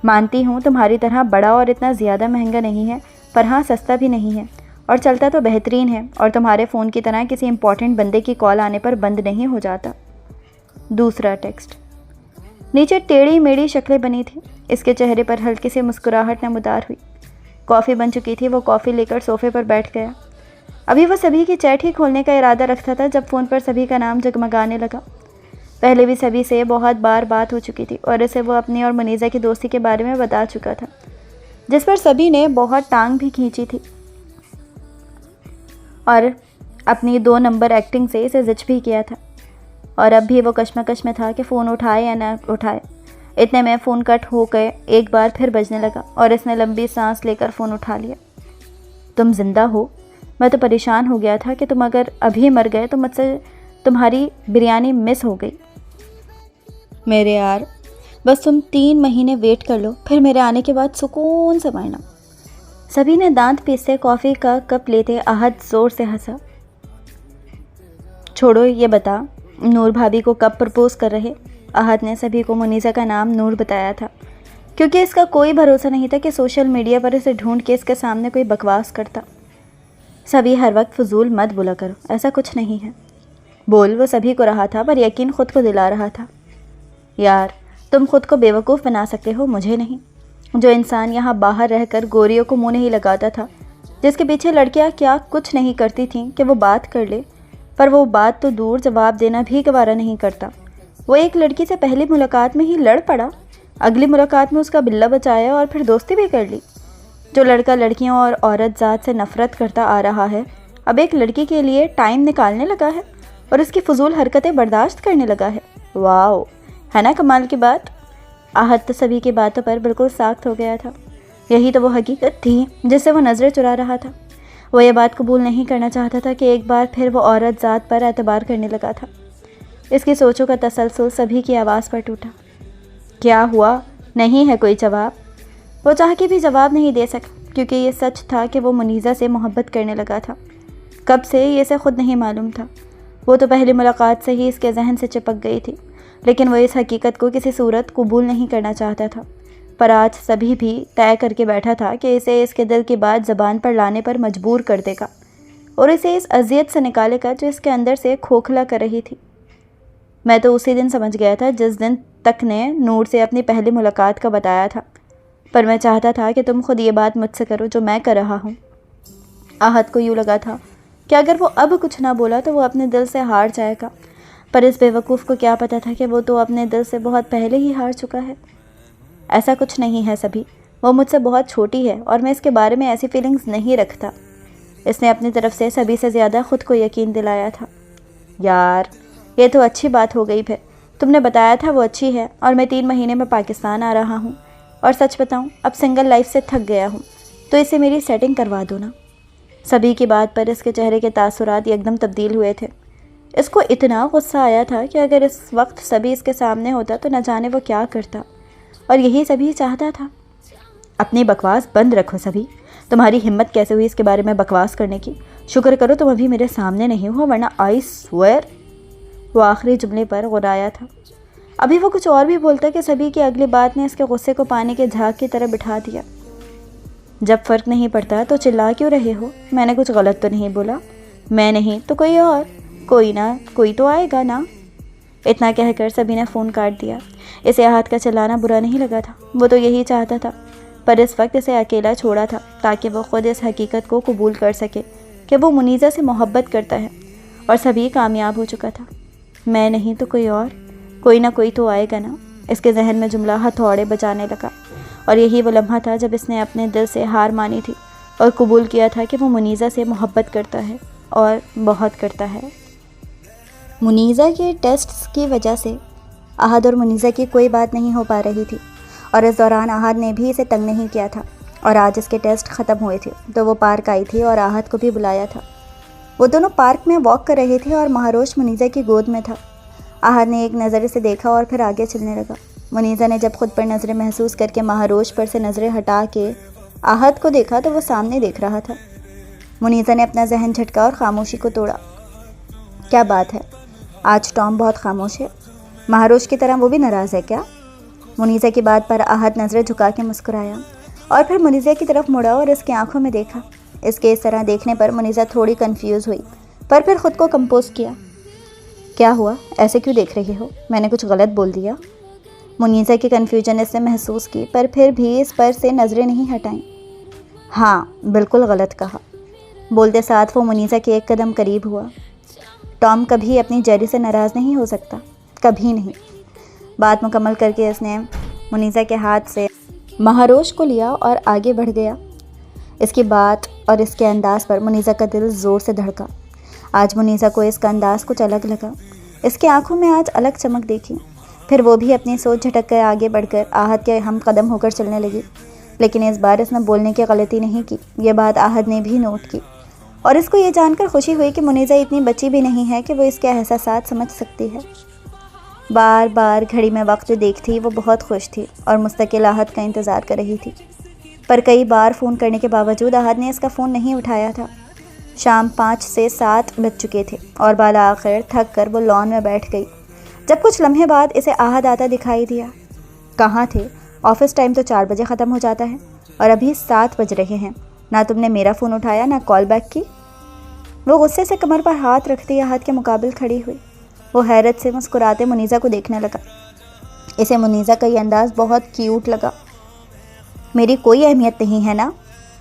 مانتی ہوں تمہاری طرح بڑا اور اتنا زیادہ مہنگا نہیں ہے، پر ہاں سستا بھی نہیں ہے، اور چلتا تو بہترین ہے، اور تمہارے فون کی طرح کسی امپورٹنٹ بندے کی کال آنے پر بند نہیں ہو جاتا۔ دوسرا ٹیکسٹ۔ نیچے ٹیڑھی میڑھی شکلیں بنی تھیں۔ اس کے چہرے پر ہلکی سی مسکراہٹ نمودار ہوئی۔ کافی بن چکی تھی، وہ کافی لے کر صوفے پر بیٹھ گیا۔ ابھی وہ سبھی کی چیٹ ہی کھولنے کا ارادہ رکھتا تھا جب فون پر سبھی کا نام جگمگانے لگا۔ پہلے بھی سبھی سے بہت بار بات ہو چکی تھی اور اسے وہ اپنی اور منیزہ کی دوستی کے بارے میں بتا چکا تھا۔ جس پر سبھی نے بہت ٹانگ بھی کھینچی تھی اور اپنی 2 نمبر ایکٹنگ سے اسے زج بھی کیا تھا، اور اب بھی وہ کشمکش میں تھا کہ فون اٹھائے یا نہ اٹھائے۔ اتنے میں فون کٹ ہو کے ایک بار پھر بجنے لگا اور اس نے لمبی سانس لے کر فون اٹھا لیا۔ تم زندہ ہو؟ میں تو پریشان ہو گیا تھا کہ تم اگر ابھی مر گئے تو مجھ سے تمہاری بریانی مس ہو گئی۔ میرے یار بس تم 3 مہینے ویٹ کر لو، پھر میرے آنے کے بعد سکون سے مرنا۔ سبھی نے دانت پیستے کافی کا کپ لیتے احد زور سے ہنسا۔ چھوڑو یہ بتا، نور بھابھی کو کب پرپوز کر رہے؟ احد نے سبھی کو منیزہ کا نام نور بتایا تھا، کیونکہ اس کا کوئی بھروسہ نہیں تھا کہ سوشل میڈیا پر اسے ڈھونڈ کے اس کے سامنے کوئی بکواس کرتا۔ سبھی ہر وقت فضول مت بولا کرو، ایسا کچھ نہیں ہے۔ بول وہ سبھی کو رہا تھا پر یقین خود کو دلا رہا تھا۔ یار تم خود کو بیوقوف بنا سکتے ہو، مجھے نہیں۔ جو انسان یہاں باہر رہ کر گوریوں کو منہ نہیں لگاتا تھا، جس کے پیچھے لڑکیاں کیا کچھ نہیں کرتی تھیں کہ وہ بات کر لے، پر وہ بات تو دور جواب دینا بھی گوارا نہیں کرتا، وہ ایک لڑکی سے پہلی ملاقات میں ہی لڑ پڑا، اگلی ملاقات میں اس کا بلہ بچایا اور پھر دوستی بھی کر لی۔ جو لڑکا لڑکیوں اور عورت ذات سے نفرت کرتا آ رہا ہے، اب ایک لڑکی کے لیے ٹائم نکالنے لگا ہے اور اس کی فضول حرکتیں برداشت کرنے لگا ہے۔ واو، ہے نا کمال کی بات؟ احد تو سبھی کی باتوں پر بالکل ساخت ہو گیا تھا۔ یہی تو وہ حقیقت تھی جس سے وہ نظریں چرا رہا تھا۔ وہ یہ بات قبول نہیں کرنا چاہتا تھا کہ ایک بار پھر وہ عورت ذات پر اعتبار کرنے لگا تھا۔ اس کی سوچوں کا تسلسل سبھی کی آواز پر ٹوٹا۔ کیا ہوا؟ نہیں ہے کوئی جواب۔ وہ چاہ کے بھی جواب نہیں دے سکا، کیونکہ یہ سچ تھا کہ وہ منیزہ سے محبت کرنے لگا تھا۔ کب سے یہ اسے خود نہیں معلوم تھا، وہ تو پہلی ملاقات سے ہی اس کے ذہن سے چپک گئی تھی، لیکن وہ اس حقیقت کو کسی صورت قبول نہیں کرنا چاہتا تھا۔ پر آج سبھی بھی طے کر کے بیٹھا تھا کہ اسے اس کے دل کی بات زبان پر لانے پر مجبور کر دے گا اور اسے اس اذیت سے نکالے گا جو اس کے اندر سے کھوکھلا کر رہی تھی۔ میں تو اسی دن سمجھ گیا تھا جس دن تک نے نور سے اپنی پہلی ملاقات کا بتایا تھا، پر میں چاہتا تھا کہ تم خود یہ بات مجھ سے کرو جو میں کر رہا ہوں۔ احد کو یوں لگا تھا کہ اگر وہ اب کچھ نہ بولا تو وہ اپنے دل سے ہار جائے گا، پر اس بیوقوف کو کیا پتہ تھا کہ وہ تو اپنے دل سے بہت پہلے ہی ہار چکا ہے۔ ایسا کچھ نہیں ہے سبھی، وہ مجھ سے بہت چھوٹی ہے اور میں اس کے بارے میں ایسی فیلنگز نہیں رکھتا۔ اس نے اپنی طرف سے سبھی سے زیادہ خود کو یقین دلایا تھا۔ یار یہ تو اچھی بات ہو گئی، پھر تم نے بتایا تھا وہ اچھی ہے، اور میں 3 مہینے میں پاکستان آ رہا ہوں، اور سچ بتاؤں اب سنگل لائف سے تھک گیا ہوں، تو اسے میری سیٹنگ کروا دو نا۔ سبھی کی بات پر اس کے چہرے کے تاثرات یکدم تبدیل ہوئے تھے۔ اس کو اتنا غصہ آیا تھا کہ اگر اس وقت سبھی اس کے سامنے ہوتا تو نہ جانے وہ کیا کرتا، اور یہی سبھی چاہتا تھا۔ اپنی بکواس بند رکھو سبھی، تمہاری ہمت کیسے ہوئی اس کے بارے میں بکواس کرنے کی؟ شکر کرو تم ابھی میرے سامنے نہیں ہو، ورنہ آئی سوئر۔ وہ آخری جملے پر غرایا تھا۔ ابھی وہ کچھ اور بھی بولتا کہ سبھی کی اگلی بات نے اس کے غصے کو پانی کے جھاگ کی طرح بٹھا دیا۔ جب فرق نہیں پڑتا تو چلا کیوں رہے ہو؟ میں نے کچھ غلط تو نہیں بولا؟ میں نہیں تو کوئی اور، کوئی نہ کوئی تو آئے گا نا۔ اتنا کہہ کر سبھی نے فون کاٹ دیا۔ اسے احد کا چلانا برا نہیں لگا تھا، وہ تو یہی چاہتا تھا، پر اس وقت اسے اکیلا چھوڑا تھا تاکہ وہ خود اس حقیقت کو قبول کر سکے کہ وہ منیزہ سے محبت کرتا ہے، اور سبھی کامیاب ہو چکا تھا۔ میں نہیں تو کوئی اور، کوئی نہ کوئی تو آئے گا نا۔ اس کے ذہن میں جملہ ہتھوڑے بجانے لگا، اور یہی وہ لمحہ تھا جب اس نے اپنے دل سے ہار مانی تھی اور قبول کیا تھا کہ وہ منیزہ سے محبت کرتا ہے اور بہت کرتا ہے۔ منیزہ کے ٹیسٹس کی وجہ سے احد اور منیزہ کی کوئی بات نہیں ہو پا رہی تھی، اور اس دوران احد نے بھی اسے تنگ نہیں کیا تھا، اور آج اس کے ٹیسٹ ختم ہوئے تھے تو وہ پارک آئی تھی اور احد کو بھی بلایا تھا۔ وہ دونوں پارک میں واک کر رہے تھے اور مہاروش منیزہ کی گود میں تھا۔ احد نے ایک نظر اسے دیکھا اور پھر آگے چلنے لگا۔ منیزہ نے جب خود پر نظریں محسوس کر کے مہاروش پر سے نظریں ہٹا کے احد کو دیکھا تو وہ سامنے دیکھ رہا تھا۔ منیزہ نے اپنا ذہن جھٹکا اور خاموشی کو توڑا۔ کیا بات ہے؟ آج ٹام بہت خاموش ہے، مہاروش کی طرح وہ بھی ناراض ہے کیا؟ منیزہ کی بات پر احد نظریں جھکا کے مسکرایا اور پھر منیزہ کی طرف مڑا اور اس کی آنکھوں میں دیکھا۔ اس کے اس طرح دیکھنے پر منیزہ تھوڑی کنفیوز ہوئی، پر پھر خود کو کمپوز کیا۔ کیا ہوا؟ ایسے کیوں دیکھ رہے ہو؟ میں نے کچھ غلط بول دیا؟ منیزہ کی کنفیوژن اس نے محسوس کی، پر پھر بھی اس پر سے نظریں نہیں ہٹائیں۔ ہاں بالکل غلط کہا۔ بولتے ساتھ وہ منیزہ کے ایک قدم قریب ہوا۔ ٹام کبھی اپنی جیری سے ناراض نہیں ہو سکتا، کبھی نہیں۔ بات مکمل کر کے اس نے منیزہ کے ہاتھ سے مہاروش کو لیا اور آگے بڑھ گیا۔ اس کی بات اور اس کے انداز پر منیزہ کا دل زور سے دھڑکا۔ آج منیزہ کو اس کا انداز کچھ الگ لگا۔ اس کی آنکھوں میں آج الگ چمک دیکھی۔ پھر وہ بھی اپنی سوچ جھٹک کر آگے بڑھ کر آہد کے ہم قدم ہو کر چلنے لگی، لیکن اس بار اس نے بولنے کی غلطی نہیں کی۔ یہ بات آہد نے بھی نوٹ کی، اور اس کو یہ جان کر خوشی ہوئی کہ منیزہ اتنی بچی بھی نہیں ہے کہ وہ اس کے احساسات سمجھ سکتی ہے۔ بار بار گھڑی میں وقت جو دیکھتی وہ بہت خوش تھی اور مستقل آہد کا انتظار کر رہی تھی، پر کئی بار فون کرنے کے باوجود آہد نے اس کا فون نہیں اٹھایا تھا۔ شام 5 سے 7 بج چکے تھے اور بالآخر تھک کر وہ لان میں بیٹھ گئی، جب کچھ لمحے بعد اسے آہد آتا دکھائی دیا۔ کہاں تھے؟ آفس ٹائم تو 4 بجے ختم ہو جاتا ہے اور ابھی 7 بج رہے ہیں، نہ تم نے میرا فون اٹھایا نہ کال بیک کی۔ وہ غصے سے کمر پر ہاتھ رکھتی آہد کے مقابل کھڑی ہوئی۔ وہ حیرت سے مسکراتے منیزہ کو دیکھنے لگا۔ اسے منیزہ کا یہ انداز بہت کیوٹ لگا۔ میری کوئی اہمیت نہیں ہے نا؟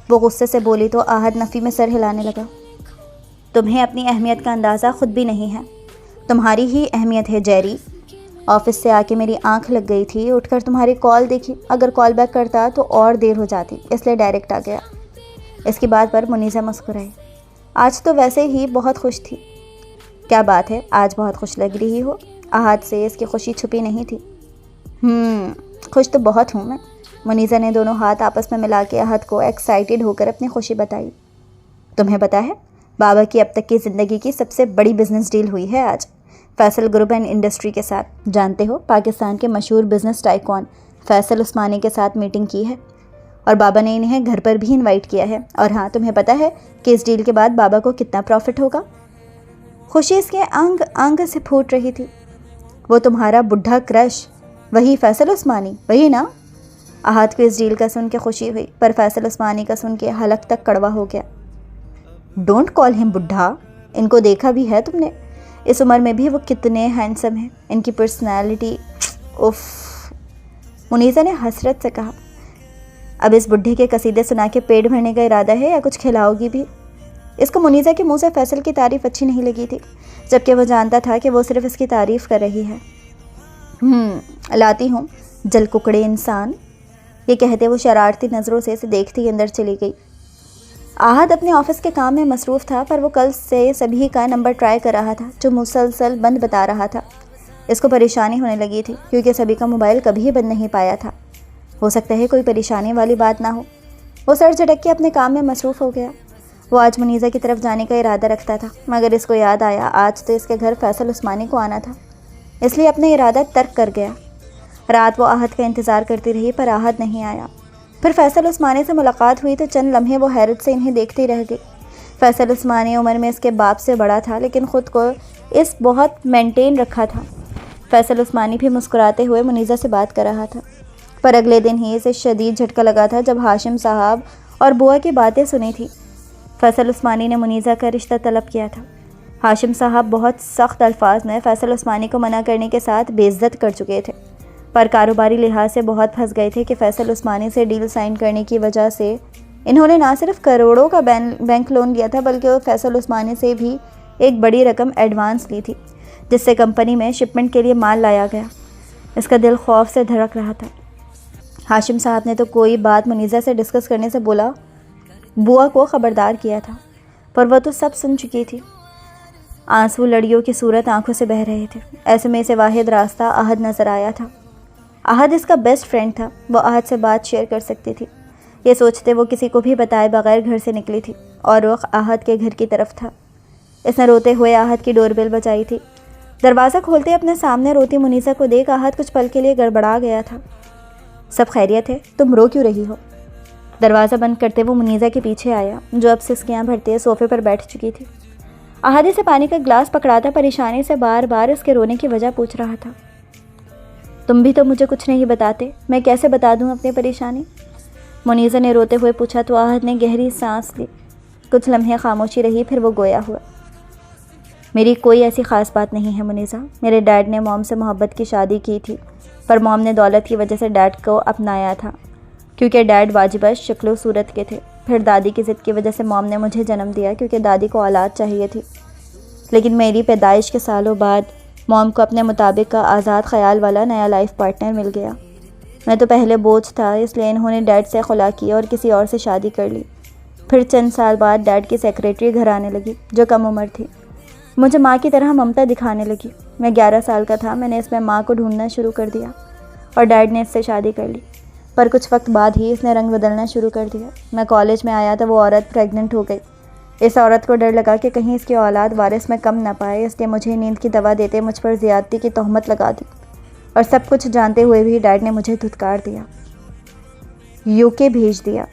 وہ غصے سے بولی تو آہد نفی میں سر ہلانے لگا۔ تمہیں اپنی اہمیت کا اندازہ خود بھی نہیں ہے، تمہاری ہی اہمیت ہے جیری۔ آفس سے آ کے میری آنکھ لگ گئی تھی، اٹھ کر تمہاری کال دیکھی، اگر کال بیک کرتا تو اور دیر ہو جاتی، اس لیے ڈائریکٹ آ گیا۔ اس کی بات پر منیزہ مسکرائی۔ آج تو ویسے ہی بہت خوش تھی۔ کیا بات ہے، آج بہت خوش لگ رہی ہو؟ آہد سے اس کی خوشی چھپی نہیں تھی۔ خوش تو بہت ہوں میں۔ منیزہ نے دونوں ہاتھ آپس میں ملا کے آہد کو ایکسائٹیڈ ہو کر اپنی خوشی بتائی۔ تمہیں پتہ ہے، بابا کی اب تک کی زندگی کی سب سے بڑی بزنس ڈیل ہوئی ہے آج، فیصل گروپ اینڈ انڈسٹری کے ساتھ۔ جانتے ہو، پاکستان کے مشہور بزنس ٹائکون فیصل عثمانی کے ساتھ میٹنگ کی ہے، اور بابا نے انہیں گھر پر بھی انوائٹ کیا ہے۔ اور ہاں، تمہیں پتہ ہے کہ اس ڈیل کے بعد بابا کو کتنا پروفٹ ہوگا؟ خوشی اس کے انگ انگ سے پھوٹ رہی تھی۔ وہ تمہارا بڈھا کرش، وہی فیصل عثمانی، وہی نا؟ آہد کو اس ڈیل کا سن کے خوشی ہوئی، پر فیصل عثمانی کا سن کے حلق تک کڑوا ہو گیا۔ ڈونٹ کال ہم بڈھا، ان کو دیکھا بھی ہے تم نے؟ اس عمر میں بھی وہ کتنے ہینڈسم ہیں، ان کی پرسنالٹی اف۔ منیزہ نے حسرت سے کہا۔ اب اس بڈھے کے قصیدے سنا کے پیٹ بھرنے کا ارادہ ہے یا کچھ کھلاؤ گی بھی؟ اس کو منیزہ کے منہ سے فیصل کی تعریف اچھی نہیں لگی تھی، جبکہ وہ جانتا تھا کہ وہ صرف اس کی تعریف کر رہی ہے۔ لاتی ہوں جل ککڑے انسان، یہ کہتے وہ شرارتی نظروں سے اسے دیکھتی اندر چلی گئی۔ آہد اپنے آفس کے کام میں مصروف تھا، پر وہ کل سے سبھی کا نمبر ٹرائی کر رہا تھا جو مسلسل بند بتا رہا تھا۔ اس کو پریشانی ہونے لگی تھی کیونکہ سبھی کا موبائل کبھی بند نہیں پایا تھا۔ ہو سکتا ہے کوئی پریشانی والی بات نہ ہو۔ وہ سر جھٹک کے اپنے کام میں مصروف ہو گیا۔ وہ آج منیزہ کی طرف جانے کا ارادہ رکھتا تھا، مگر اس کو یاد آیا آج تو اس کے گھر فیصل عثمانی کو آنا تھا، اس لیے اپنا ارادہ ترک کر گیا۔ رات وہ آہد کا انتظار کرتی رہی، پر آہد نہیں آیا۔ پھر فیصل عثمانی سے ملاقات ہوئی تو چند لمحے وہ حیرت سے انہیں دیکھتی رہ گئی۔ فیصل عثمانی عمر میں اس کے باپ سے بڑا تھا، لیکن خود کو اس بہت مینٹین رکھا تھا۔ فیصل عثمانی بھی مسکراتے ہوئے منیزہ سے بات کر رہا تھا، پر اگلے دن ہی اسے شدید جھٹکا لگا تھا جب ہاشم صاحب اور بوا کی باتیں سنی تھی۔ فیصل عثمانی نے منیزہ کا رشتہ طلب کیا تھا۔ ہاشم صاحب بہت سخت الفاظ میں فیصل عثمانی کو منع کرنے کے ساتھ بے عزت کر چکے تھے، پر کاروباری لحاظ سے بہت پھنس گئے تھے کہ فیصل عثمانی سے ڈیل سائن کرنے کی وجہ سے انہوں نے نہ صرف کروڑوں کا بینک لون لیا تھا، بلکہ وہ فیصل عثمانی سے بھی ایک بڑی رقم ایڈوانس لی تھی، جس سے کمپنی میں شپمنٹ کے لیے مال لایا گیا۔ اس کا دل خوف سے دھڑک رہا تھا۔ ہاشم صاحب نے تو کوئی بات منیزہ سے ڈسکس کرنے سے بولا بوا کو خبردار کیا تھا، پر وہ تو سب سن چکی تھی۔ آنسو لڑیوں کی صورت آنکھوں سے بہہ رہے تھے۔ ایسے میں اسے واحد راستہ آہد نظر آیا تھا۔ آہد اس کا بیسٹ فرینڈ تھا، وہ آہد سے بات شیئر کر سکتی تھی۔ یہ سوچتے وہ کسی کو بھی بتائے بغیر گھر سے نکلی تھی اور رخ آہد کے گھر کی طرف تھا۔ اس نے روتے ہوئے آہد کی ڈور بیل بجائی تھی۔ دروازہ کھولتے اپنے سامنے روتی منیزہ کو دیکھ آہد کچھ پل کے لیے گڑبڑا گیا تھا۔ سب خیریت ہے؟ تم رو کیوں رہی ہو؟ دروازہ بند کرتے وہ منیزہ کے پیچھے آیا، جو اب سسکیاں بھرتے صوفے پر بیٹھ چکی تھی۔ آہد سے پانی کا گلاس پکڑاتا پریشانی سے بار بار اس کے رونے کی وجہ پوچھ رہا تھا۔ تم بھی تو مجھے کچھ نہیں بتاتے، میں کیسے بتا دوں اپنی پریشانی؟ منیزہ نے روتے ہوئے پوچھا تو آہد نے گہری سانس لی۔ کچھ لمحے خاموشی رہی، پھر وہ گویا ہوا۔ میری کوئی ایسی خاص بات نہیں ہے منیزہ۔ میرے ڈیڈ نے موم سے محبت کی شادی کی تھی، پر موم نے دولت کی وجہ سے ڈیڈ کو اپنایا تھا، کیونکہ ڈیڈ واجبش شکل و صورت کے تھے۔ پھر دادی کی ضد کی وجہ سے موم نے مجھے جنم دیا، کیونکہ دادی کو اولاد چاہیے تھی۔ لیکن میری پیدائش کے سالوں بعد موم کو اپنے مطابق کا آزاد خیال والا نیا لائف پارٹنر مل گیا۔ میں تو پہلے بوجھ تھا، اس لیے انہوں نے ڈیڈ سے خلا کی اور کسی اور سے شادی کر لی۔ پھر چند سال بعد ڈیڈ کی سیکریٹری گھر آنے لگی جو کم عمر تھی، مجھے ماں کی طرح ممتا دکھانے لگی۔ میں 11 سال کا تھا، میں نے اس میں ماں کو ڈھونڈنا شروع کر دیا اور ڈیڈ نے اس سے شادی کر لی۔ پر کچھ وقت بعد ہی اس نے رنگ بدلنا شروع کر دیا۔ میں کالج میں آیا تو وہ عورت پریگننٹ ہو گئی۔ اس عورت کو ڈر لگا کہ کہیں اس کی اولاد وارث میں کم نہ پائے، اس لیے مجھے نیند کی دوا دیتے مجھ پر زیادتی کی تہمت لگا دی، اور سب کچھ جانتے ہوئے بھی ڈیڈ نے مجھے دھتکار دیا، UK بھیج دیا۔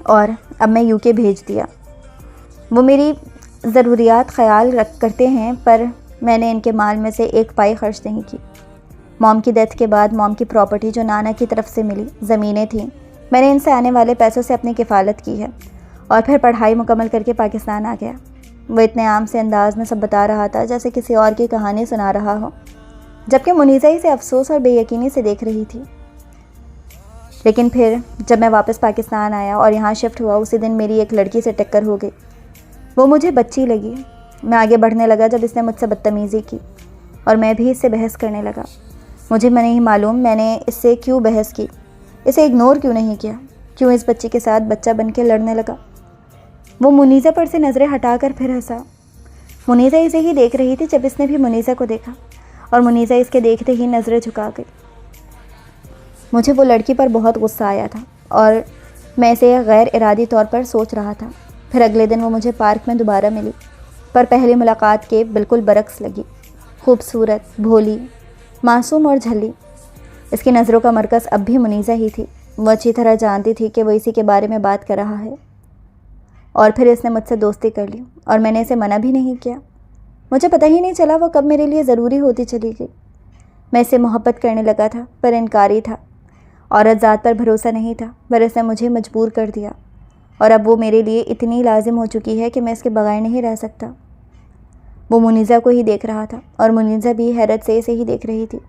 اور اب میں UK بھیج دیا۔ وہ میری ضروریات خیال کرتے ہیں، پر میں نے ان کے مال میں سے ایک پائی خرچ نہیں کی۔ موم کی ڈیتھ کے بعد موم کی پراپرٹی جو نانا کی طرف سے ملی، زمینیں تھیں، میں نے ان سے آنے والے پیسوں سے اپنی کفالت کی ہے، اور پھر پڑھائی مکمل کر کے پاکستان آ گیا۔ وہ اتنے عام سے انداز میں سب بتا رہا تھا جیسے کسی اور کی کہانی سنا رہا ہو، جبکہ منیزہ اسے افسوس اور بے یقینی سے دیکھ رہی تھی۔ لیکن پھر جب میں واپس پاکستان آیا اور یہاں شفٹ ہوا، اسی دن میری ایک لڑکی سے ٹکر ہو گئی۔ وہ مجھے بچی لگی۔ میں آگے بڑھنے لگا جب اس نے مجھ سے بدتمیزی کی، اور میں بھی اس سے بحث کرنے لگا۔ مجھے نہیں معلوم میں نے اس سے کیوں بحث کی، اسے اگنور کیوں نہیں کیا، کیوں اس بچی کے ساتھ بچہ بن کے لڑنے لگا۔ وہ منیزہ پر سے نظریں ہٹا کر پھر ہنسا۔ منیزہ اسے ہی دیکھ رہی تھی جب اس نے بھی منیزہ کو دیکھا، اور منیزہ اس کے دیکھتے ہی نظریں جھکا گئی۔ مجھے وہ لڑکی پر بہت غصہ آیا تھا، اور میں اسے غیر ارادی طور پر سوچ رہا تھا۔ پھر اگلے دن وہ مجھے پارک میں دوبارہ ملی، پر پہلی ملاقات کے بالکل برعکس لگی۔ خوبصورت، بھولی، معصوم اور جھلی۔ اس کی نظروں کا مرکز اب بھی منیزہ ہی تھی۔ وہ اچھی طرح جانتی تھی کہ وہ اسی کے بارے میں بات کر رہا ہے، اور پھر اس نے مجھ سے دوستی کر لی، اور میں نے اسے منع بھی نہیں کیا۔ مجھے پتہ ہی نہیں چلا وہ کب میرے لیے ضروری ہوتی چلی گئی۔ میں اس سے محبت کرنے لگا تھا، پر انکاری تھا۔ عورت ذات پر بھروسہ نہیں تھا، پر اس نے مجھے مجبور کر دیا، اور اب وہ میرے لیے اتنی لازم ہو چکی ہے کہ میں اس کے بغیر نہیں رہ سکتا۔ وہ منیزہ کو ہی دیکھ رہا تھا، اور منیزہ بھی حیرت سے اسے ہی دیکھ رہی تھی۔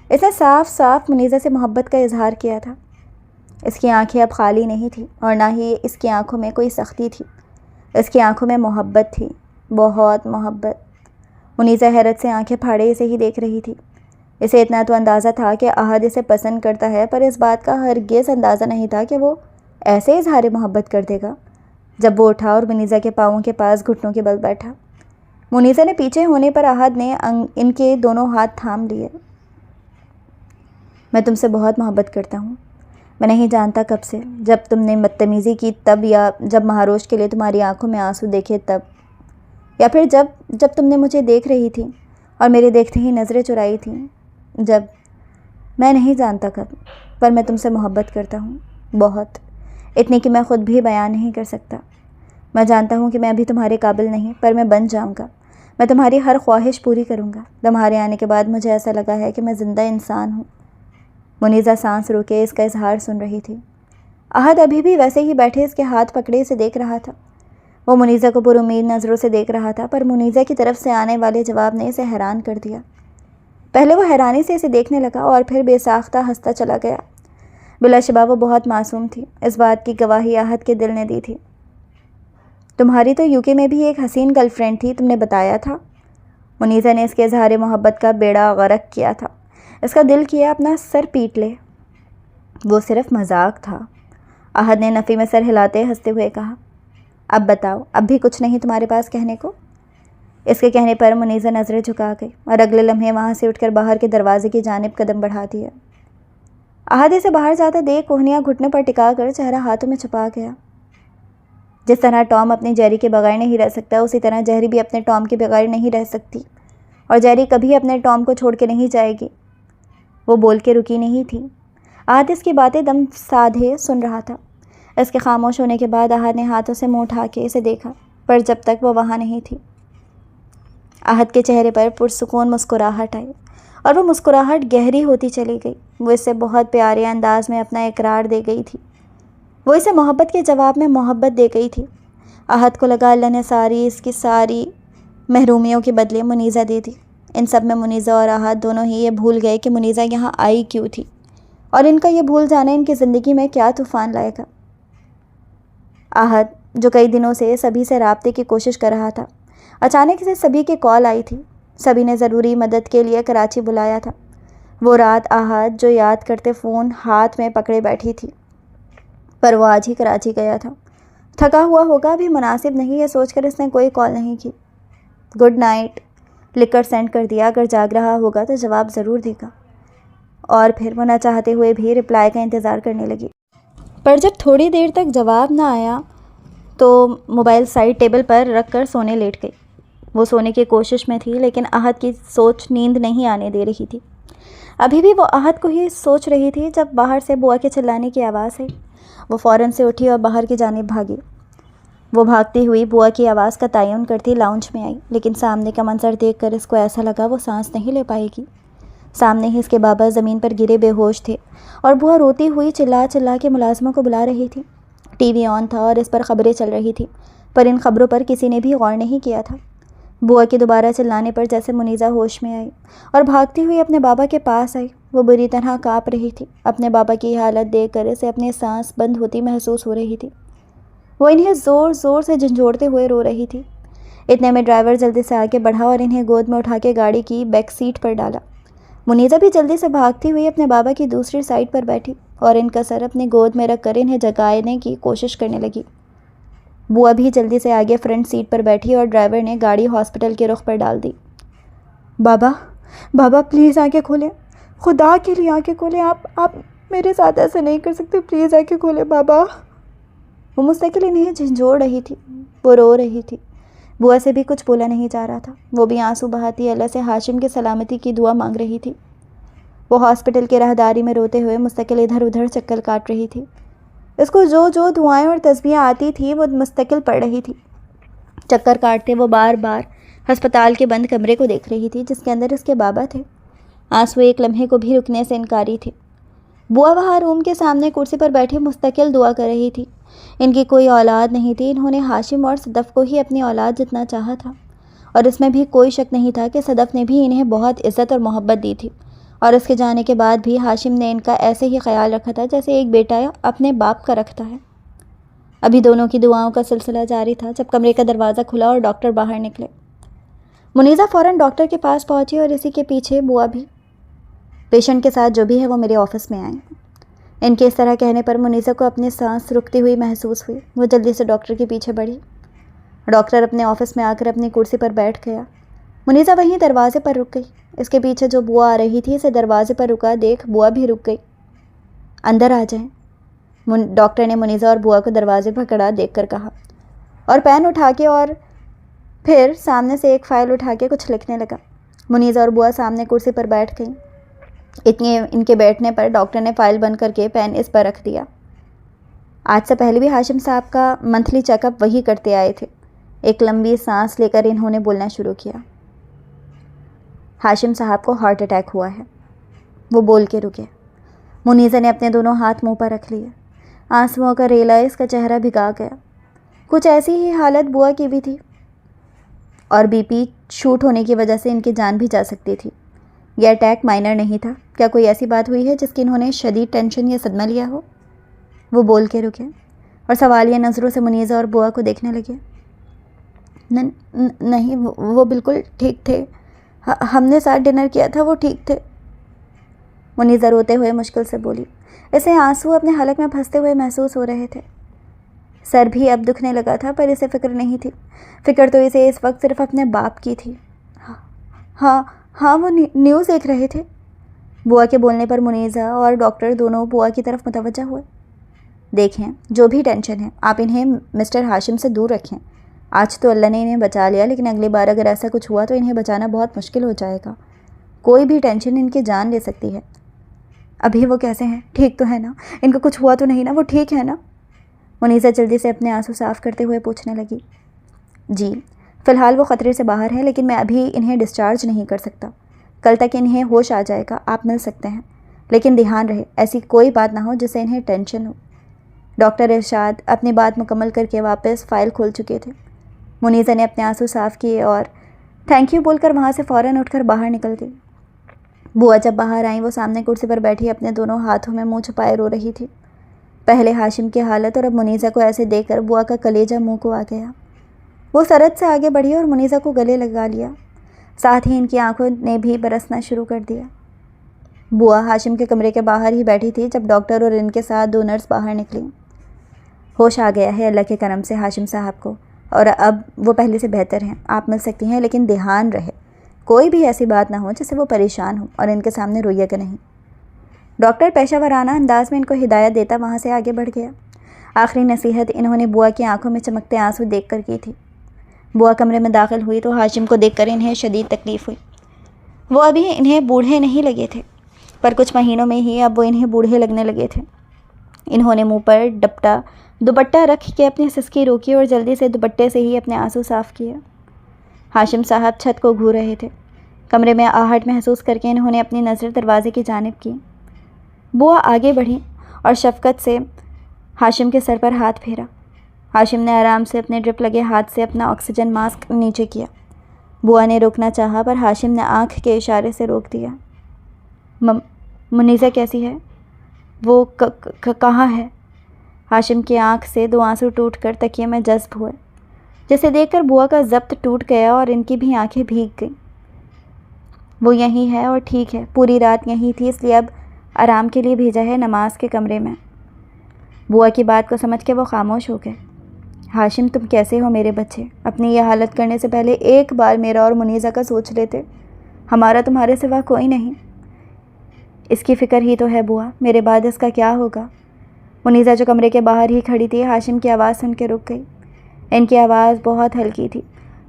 اس نے صاف صاف منیزہ سے محبت کا اظہار کیا تھا۔ اس کی آنکھیں اب خالی نہیں تھیں، اور نہ ہی اس کی آنکھوں میں کوئی سختی تھی۔ اس کی آنکھوں میں محبت تھی، بہت محبت۔ منیزہ حیرت سے آنکھیں پھاڑے اسے ہی دیکھ رہی تھی۔ اسے اتنا تو اندازہ تھا کہ احد اسے پسند کرتا ہے، پر اس بات کا ہرگز اندازہ نہیں تھا کہ وہ ایسے اظہار محبت کر دے گا۔ جب وہ اٹھا اور منیزہ کے پاؤں کے پاس گھٹنوں کے بل بیٹھا، منیزہ نے پیچھے ہونے پر احد نے ان کے دونوں ہاتھ تھام لیے۔ میں تم سے بہت محبت کرتا ہوں۔ میں نہیں جانتا کب سے، جب تم نے بدتمیزی کی تب، یا جب مہاروش کے لیے تمہاری آنکھوں میں آنسو دیکھے تب، یا پھر جب تم نے مجھے دیکھ رہی تھی اور میرے دیکھتے ہی نظریں چرائی تھیں، جب میں نہیں جانتا کب، پر میں تم سے محبت کرتا ہوں، بہت، اتنی کہ میں خود بھی بیان نہیں کر سکتا۔ میں جانتا ہوں کہ میں ابھی تمہارے قابل نہیں، پر میں بن جاؤں گا۔ میں تمہاری ہر خواہش پوری کروں گا۔ تمہارے آنے کے بعد مجھے ایسا لگا ہے کہ میں زندہ انسان ہوں۔ منیزہ سانس روکے اس کا اظہار سن رہی تھی۔ احد ابھی بھی ویسے ہی بیٹھے اس کے ہاتھ پکڑے اسے دیکھ رہا تھا۔ وہ منیزہ کو پر امید نظروں سے دیکھ رہا تھا، پر منیزہ کی طرف سے آنے والے جواب نے اسے حیران کر دیا۔ پہلے وہ حیرانی سے اسے دیکھنے لگا، اور پھر بے ساختہ ہنستا چلا گیا۔ بلا شبہ وہ بہت معصوم تھی، اس بات کی گواہی احد کے دل نے دی تھی۔ تمہاری تو UK میں بھی ایک حسین گرل فرینڈ تھی، تم نے بتایا تھا۔ منیزہ نے اس کے اظہار محبت کا بیڑا غرق کیا تھا۔ اس کا دل کیا اپنا سر پیٹ لے۔ وہ صرف مذاق تھا، احد نے نفی میں سر ہلاتے ہنستے ہوئے کہا۔ اب بتاؤ، اب بھی کچھ نہیں تمہارے پاس کہنے کو؟ اس کے کہنے پر منیزہ نظریں جھکا گئی، اور اگلے لمحے وہاں سے اٹھ کر باہر کے دروازے کی جانب قدم بڑھا دیا۔ احد اسے باہر جاتا دیکھ کوہنیاں گھٹنوں پر ٹکا کر چہرہ ہاتھوں میں چھپا گیا۔ جس طرح ٹام اپنی جیری کے بغیر نہیں رہ سکتا، اسی طرح جیری بھی اپنے ٹام کے بغیر نہیں رہ سکتی، اور جیری کبھی اپنے ٹام کو چھوڑ کے نہیں جائے گی۔ وہ بول کے رکی نہیں تھی۔ احد اس کی باتیں دم سادھے سن رہا تھا۔ اس کے خاموش ہونے کے بعد احد نے ہاتھوں سے منہ اٹھا کے اسے دیکھا، پر جب تک وہ وہاں نہیں تھی۔ احد کے چہرے پر پرسکون مسکراہٹ آئی، اور وہ مسکراہٹ گہری ہوتی چلی گئی۔ وہ اسے بہت پیارے انداز میں اپنا اقرار دے گئی تھی۔ وہ اسے محبت کے جواب میں محبت دے گئی تھی۔ احد کو لگا اللہ نے اس کی ساری محرومیوں کے بدلے منیزہ دے دی۔ ان سب میں منیزہ اور احد دونوں ہی یہ بھول گئے کہ منیزہ یہاں آئی کیوں تھی، اور ان کا یہ بھول جانا ان کی زندگی میں کیا طوفان لائے گا۔ احد، جو کئی دنوں سے سبھی سے رابطے کی کوشش کر رہا تھا، اچانک سے سبھی کی کال آئی تھی۔ سبھی نے ضروری مدد کے لیے کراچی بلایا تھا۔ وہ رات آہت جو یاد کرتے فون ہاتھ میں پکڑے بیٹھی تھی، پر وہ آج ہی کراچی گیا تھا، تھکا ہوا ہوگا، بھی مناسب نہیں، یہ سوچ کر اس نے کوئی کال نہیں کی۔ گڈ نائٹ لکھ کر سینڈ کر دیا، اگر جاگ رہا ہوگا تو جواب ضرور دے گا، اور پھر وہ نہ چاہتے ہوئے بھی رپلائی کا انتظار کرنے لگی۔ پر جب تھوڑی دیر تک جواب نہ آیا تو موبائل سائڈ ٹیبل پر رکھ کر سونے لیٹ گئی۔ وہ سونے کی کوشش میں تھی، لیکن احد کی سوچ نیند نہیں آنے دے رہی تھی۔ ابھی بھی وہ احد کو ہی سوچ رہی تھی جب باہر سے بوا کے چلانے کی آواز آئی۔ وہ فوراً سے اٹھی اور باہر کی جانب بھاگی۔ وہ بھاگتی ہوئی بوا کی آواز کا تعین کرتی لاؤنج میں آئی، لیکن سامنے کا منظر دیکھ کر اس کو ایسا لگا وہ سانس نہیں لے پائے گی۔ سامنے ہی اس کے بابا زمین پر گرے بے ہوش تھے، اور بوا روتی ہوئی چلا چلا کے ملازموں کو بلا رہی تھی۔ ٹی وی آن تھا اور اس پر خبریں چل رہی تھیں، پر ان خبروں پر کسی نے بھی غور نہیں کیا تھا۔ بوا کے دوبارہ چلانے پر جیسے منیزہ ہوش میں آئی اور بھاگتی ہوئی اپنے بابا کے پاس آئی۔ وہ بری طرح کانپ رہی تھی۔ اپنے بابا کی حالت دیکھ کر اسے اپنی سانس بند ہوتی محسوس ہو رہی تھی۔ وہ انہیں زور زور سے جھنجھوڑتے ہوئے رو رہی تھی۔ اتنے میں ڈرائیور جلدی سے آگے بڑھا اور انہیں گود میں اٹھا کے گاڑی کی بیک سیٹ پر ڈالا۔ منیزہ بھی جلدی سے بھاگتی ہوئی اپنے بابا کی دوسری سائڈ پر بیٹھی اور ان کا سر اپنے گود میں رکھ کر انہیں جگانے کی کوشش کرنے لگی۔ بوا بھی جلدی سے آگے فرنٹ سیٹ پر بیٹھی اور ڈرائیور نے گاڑی ہاسپٹل کے رخ پر ڈال دی۔ بابا بابا پلیز آنکھیں کھولیں، خدا کے لیے آنکھیں کھولیں، آپ میرے ساتھ ایسا نہیں کر سکتے، پلیز آنکھیں کھولیں بابا۔ وہ مستقل انہیں جھنجھوڑ رہی تھی، وہ رو رہی تھی۔ بوا سے بھی کچھ بولا نہیں جا رہا تھا۔ وہ بھی آنسو بہاتی اللہ سے ہاشم کی سلامتی کی دعا مانگ رہی تھی۔ وہ ہاسپٹل کے راہداری میں روتے ہوئے مستقل ادھر ادھر چکر کاٹ رہی تھی۔ اس کو جو دعائیں اور تسبیحیں آتی تھیں وہ مستقل پڑھ رہی تھی۔ چکر کاٹتے وہ بار بار ہسپتال کے بند کمرے کو دیکھ رہی تھی جس کے اندر اس کے بابا تھے۔ آنسو ایک لمحے کو بھی رکنے سے انکاری تھے۔ بوا وہاں روم کے سامنے کرسی پر بیٹھی مستقل دعا کر رہی تھی۔ ان کی کوئی اولاد نہیں تھی، انہوں نے ہاشم اور صدف کو ہی اپنی اولاد جتنا چاہا تھا، اور اس میں بھی کوئی شک نہیں تھا کہ صدف نے بھی انہیں بہت عزت اور محبت دی تھی، اور اس کے جانے کے بعد بھی ہاشم نے ان کا ایسے ہی خیال رکھا تھا جیسے ایک بیٹا اپنے باپ کا رکھتا ہے۔ ابھی دونوں کی دعاؤں کا سلسلہ جاری تھا جب کمرے کا دروازہ کھلا اور ڈاکٹر باہر نکلے۔ منیزہ فوراً ڈاکٹر کے پاس پہنچی اور اسی کے پیچھے بوا بھی۔ پیشنٹ کے ساتھ جو بھی ہے وہ میرے آفس میں آئیں۔ ان کے اس طرح کہنے پر منیزہ کو اپنی سانس رکتی ہوئی محسوس ہوئی۔ وہ جلدی سے ڈاکٹر کے پیچھے بڑھی۔ ڈاکٹر اپنے آفس میں آ کر اپنی کرسی پر بیٹھ گیا۔ منیزہ وہیں دروازے پر رک گئی۔ اس کے پیچھے جو بوا آ رہی تھی اسے دروازے پر رکا دیکھ بوا بھی رک گئی۔ اندر آ جائیں، ڈاکٹر نے منیزہ اور بوا کو دروازے پر کھڑا دیکھ کر کہا، اور پین اٹھا کے اور پھر سامنے سے ایک فائل اٹھا کے کچھ لکھنے لگا۔ منیزہ اور بوا سامنے کرسی پر بیٹھ گئیں۔ ان کے بیٹھنے پر ڈاکٹر نے فائل بند کر کے پین اس پر رکھ دیا۔ آج سے پہلے بھی ہاشم صاحب کا منتھلی چیک اپ وہی کرتے آئے تھے۔ ایک لمبی سانس لے کر انہوں نے بولنا شروع کیا۔ ہاشم صاحب کو ہارٹ اٹیک ہوا ہے، وہ بول کے رکے۔ منیزہ نے اپنے دونوں ہاتھ منہ پر رکھ لیے۔ آنسوؤں کا ریلا اس کا چہرہ بھگا گیا۔ کچھ ایسی ہی حالت بوا کی بھی تھی، اور بی پی شوٹ ہونے کی وجہ سے ان کی جان بھی جا سکتی تھی۔ یہ اٹیک مائنر نہیں تھا۔ کیا کوئی ایسی بات ہوئی ہے جس کی انہوں نے شدید ٹینشن یا صدمہ لیا ہو؟ وہ بول کے رکے اور سوالیہ نظروں سے منیزہ اور بوا کو دیکھنے لگے۔ نہیں، وہ بالکل ٹھیک تھے، ہم نے ساتھ ڈنر کیا تھا، وہ ٹھیک تھے، منیزہ روتے ہوئے مشکل سے بولی۔ اسے آنسو اپنے حلق میں پھنستے ہوئے محسوس ہو رہے تھے۔ سر بھی اب دکھنے لگا تھا، پر اسے فکر نہیں تھی۔ فکر تو اسے اس وقت صرف اپنے باپ کی تھی۔ ہاں وہ نیوز دیکھ رہے تھے۔ بوا کے بولنے پر منیزہ اور ڈاکٹر دونوں بوا کی طرف متوجہ ہوئے۔ دیکھیں، جو بھی ٹینشن ہے آپ انہیں مسٹر ہاشم سے دور رکھیں۔ آج تو اللہ نے انہیں بچا لیا، لیکن اگلی بار اگر ایسا کچھ ہوا تو انہیں بچانا بہت مشکل ہو جائے گا۔ کوئی بھی ٹینشن ان کی جان لے سکتی ہے۔ ابھی وہ کیسے ہیں؟ ٹھیک تو ہے نا؟ ان کو کچھ ہوا تو نہیں نا؟ وہ ٹھیک ہے نا؟ منیزہ جلدی سے اپنے آنسو صاف کرتے ہوئے پوچھنے لگی۔ جی، فی الحال وہ خطرے سے باہر ہے، لیکن میں ابھی انہیں ڈسچارج نہیں کر سکتا۔ کل تک انہیں ہوش آ جائے گا، آپ مل سکتے ہیں، لیکن دھیان رہے ایسی کوئی بات نہ ہو جس سے انہیں ٹینشن ہو۔ ڈاکٹر ارشاد اپنی بات مکمل کر کے واپس فائل کھول چکے تھے۔ منیزہ نے اپنے آنسو صاف کیے اور تھینک یو بول کر وہاں سے فوراً اٹھ کر باہر نکل گئی۔ بوا جب باہر آئیں وہ سامنے کرسی پر بیٹھی اپنے دونوں ہاتھوں میں منہ چھپائے رو رہی تھی۔ پہلے ہاشم کی حالت اور اب منیزہ کو ایسے دیکھ کر بوا کا کلیجہ منہ کو آ گیا۔ وہ سرد سے آگے بڑھی اور منیزہ کو گلے لگا لیا، ساتھ ہی ان کی آنکھوں نے بھی برسنا شروع کر دیا۔ بوا ہاشم کے کمرے کے باہر ہی بیٹھی تھی جب ڈاکٹر اور ان کے ساتھ 2 نرس باہر نکلیں۔ ہوش آ گیا ہے اللہ کے کرم سے ہاشم صاحب کو، اور اب وہ پہلے سے بہتر ہیں، آپ مل سکتی ہیں، لیکن دھیان رہے کوئی بھی ایسی بات نہ ہو جس سے وہ پریشان ہو، اور ان کے سامنے رویے گا نہیں۔ ڈاکٹر پیشہ ورانہ انداز میں ان کو ہدایت دیتا وہاں سے آگے بڑھ گیا۔ آخری نصیحت انہوں نے بوا کی آنکھوں میں چمکتے آنسو دیکھ کر کی تھی۔ بوا کمرے میں داخل ہوئی تو ہاشم کو دیکھ کر انہیں شدید تکلیف ہوئی۔ وہ ابھی انہیں بوڑھے نہیں لگے تھے، پر کچھ مہینوں میں ہی اب وہ انہیں بوڑھے لگنے لگے تھے۔ انہوں نے منہ پر دوپٹہ رکھ کے اپنی سسکی روکی اور جلدی سے دوپٹے سے ہی اپنے آنسو صاف کیے۔ ہاشم صاحب چھت کو گھور رہے تھے۔ کمرے میں آہٹ محسوس کر کے انہوں نے اپنی نظر دروازے کی جانب کی۔ بوا آگے بڑھی اور شفقت سے ہاشم کے سر پر ہاتھ پھیرا۔ ہاشم نے آرام سے اپنے ڈرپ لگے ہاتھ سے اپنا آکسیجن ماسک نیچے کیا۔ بوا نے روکنا چاہا پر ہاشم نے آنکھ کے اشارے سے روک دیا۔ منیزہ کیسی ہے؟ وہ کہاں ہے؟ ہاشم کی آنکھ سے 2 آنسو ٹوٹ کر تکیے میں جذب ہوئے، جسے دیکھ کر بوا کا ضبط ٹوٹ گیا اور ان کی بھی آنکھیں بھیگ گئیں۔ وہ یہیں ہے اور ٹھیک ہے، پوری رات یہیں تھی، اس لیے اب آرام کے لیے بھیجا ہے نماز کے کمرے میں۔ بوا کی بات کو سمجھ کے وہ خاموش ہو گئے۔ ہاشم تم کیسے ہو میرے بچے؟ اپنی یہ حالت کرنے سے پہلے ایک بار میرا اور منیزہ کا سوچ لیتے، ہمارا تمہارے سوا کوئی نہیں۔ اس کی فکر ہی تو ہے بوا، میرے بعد اس کا کیا ہوگا؟ منیزہ جو کمرے کے باہر ہی کھڑی تھی ہاشم کی آواز سن کے رک گئی۔ ان کی آواز بہت ہلکی تھی،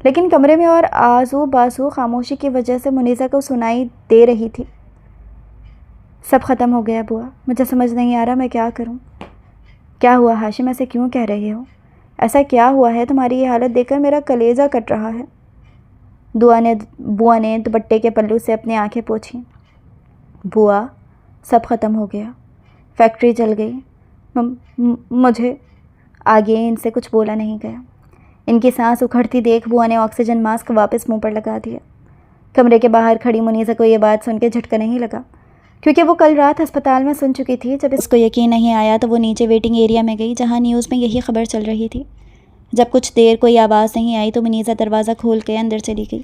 لیکن کمرے میں اور آزو بازو خاموشی کی وجہ سے منیزہ کو سنائی دے رہی تھی۔ سب ختم ہو گیا بوا، مجھے سمجھ نہیں آ رہا میں کیا کروں۔ کیا ہوا ہاشم، ایسے کیوں کہہ رہے ہو؟ ایسا کیا ہوا ہے؟ تمہاری یہ حالت دیکھ کر میرا کلیجہ کٹ رہا ہے۔ بوا نے دوپٹے کے پلو سے اپنی آنکھیں پوچھیں۔ بوا، سب ختم ہو گیا، فیکٹری جل گئی، مجھے آگے ان سے کچھ بولا نہیں گیا۔ ان کی سانس اکھڑتی دیکھ بوا نے آکسیجن ماسک واپس منہ پر لگا دیا۔ کمرے کے باہر کھڑی منیزہ کو یہ بات سن کے جھٹکا نہیں لگا، کیونکہ وہ کل رات ہسپتال میں سن چکی تھی۔ جب اس کو یقین نہیں آیا تو وہ نیچے ویٹنگ ایریا میں گئی جہاں نیوز میں یہی خبر چل رہی تھی۔ جب کچھ دیر کوئی آواز نہیں آئی تو منیزہ دروازہ کھول کے اندر چلی گئی۔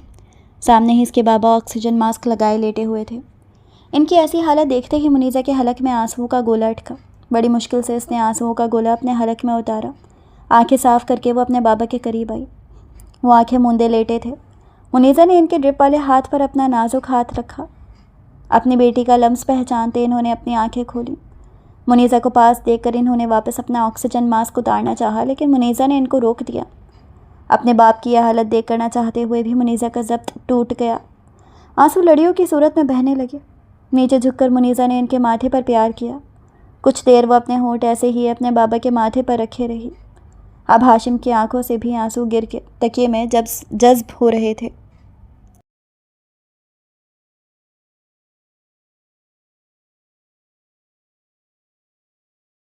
سامنے ہی اس کے بابا آکسیجن ماسک لگائے لیٹے ہوئے تھے۔ ان کی ایسی حالت دیکھتے ہی منیزہ کے حلق میں آنسوؤں کا گولا اٹکا۔ بڑی مشکل سے اس نے آنسوؤں کا گولا اپنے حلق میں اتارا۔ آنکھیں صاف کر کے وہ اپنے بابا کے قریب آئی۔ وہ آنکھیں موندے لیٹے تھے۔ منیزہ نے ان کے ڈرپ والے ہاتھ پر اپنا نازک ہاتھ رکھا۔ اپنی بیٹی کا لمس پہچانتے انہوں نے اپنی آنکھیں کھولیں۔ منیزہ کو پاس دیکھ کر انہوں نے واپس اپنا آکسیجن ماسک اتارنا چاہا، لیکن منیزہ نے ان کو روک دیا۔ اپنے باپ کی یہ حالت دیکھ کر نہ چاہتے ہوئے بھی منیزہ کا ضبط ٹوٹ گیا۔ آنسو لڑیوں کی صورت میں بہنے لگے۔ نیچے جھک کر منیزہ نے ان کے ماتھے پر پیار کیا۔ کچھ دیر وہ اپنے ہونٹ ایسے ہی اپنے بابا کے ماتھے پر رکھے رہی۔ اب ہاشم کی آنکھوں سے بھی آنسو گر کے تکیے میں جذب ہو رہے تھے۔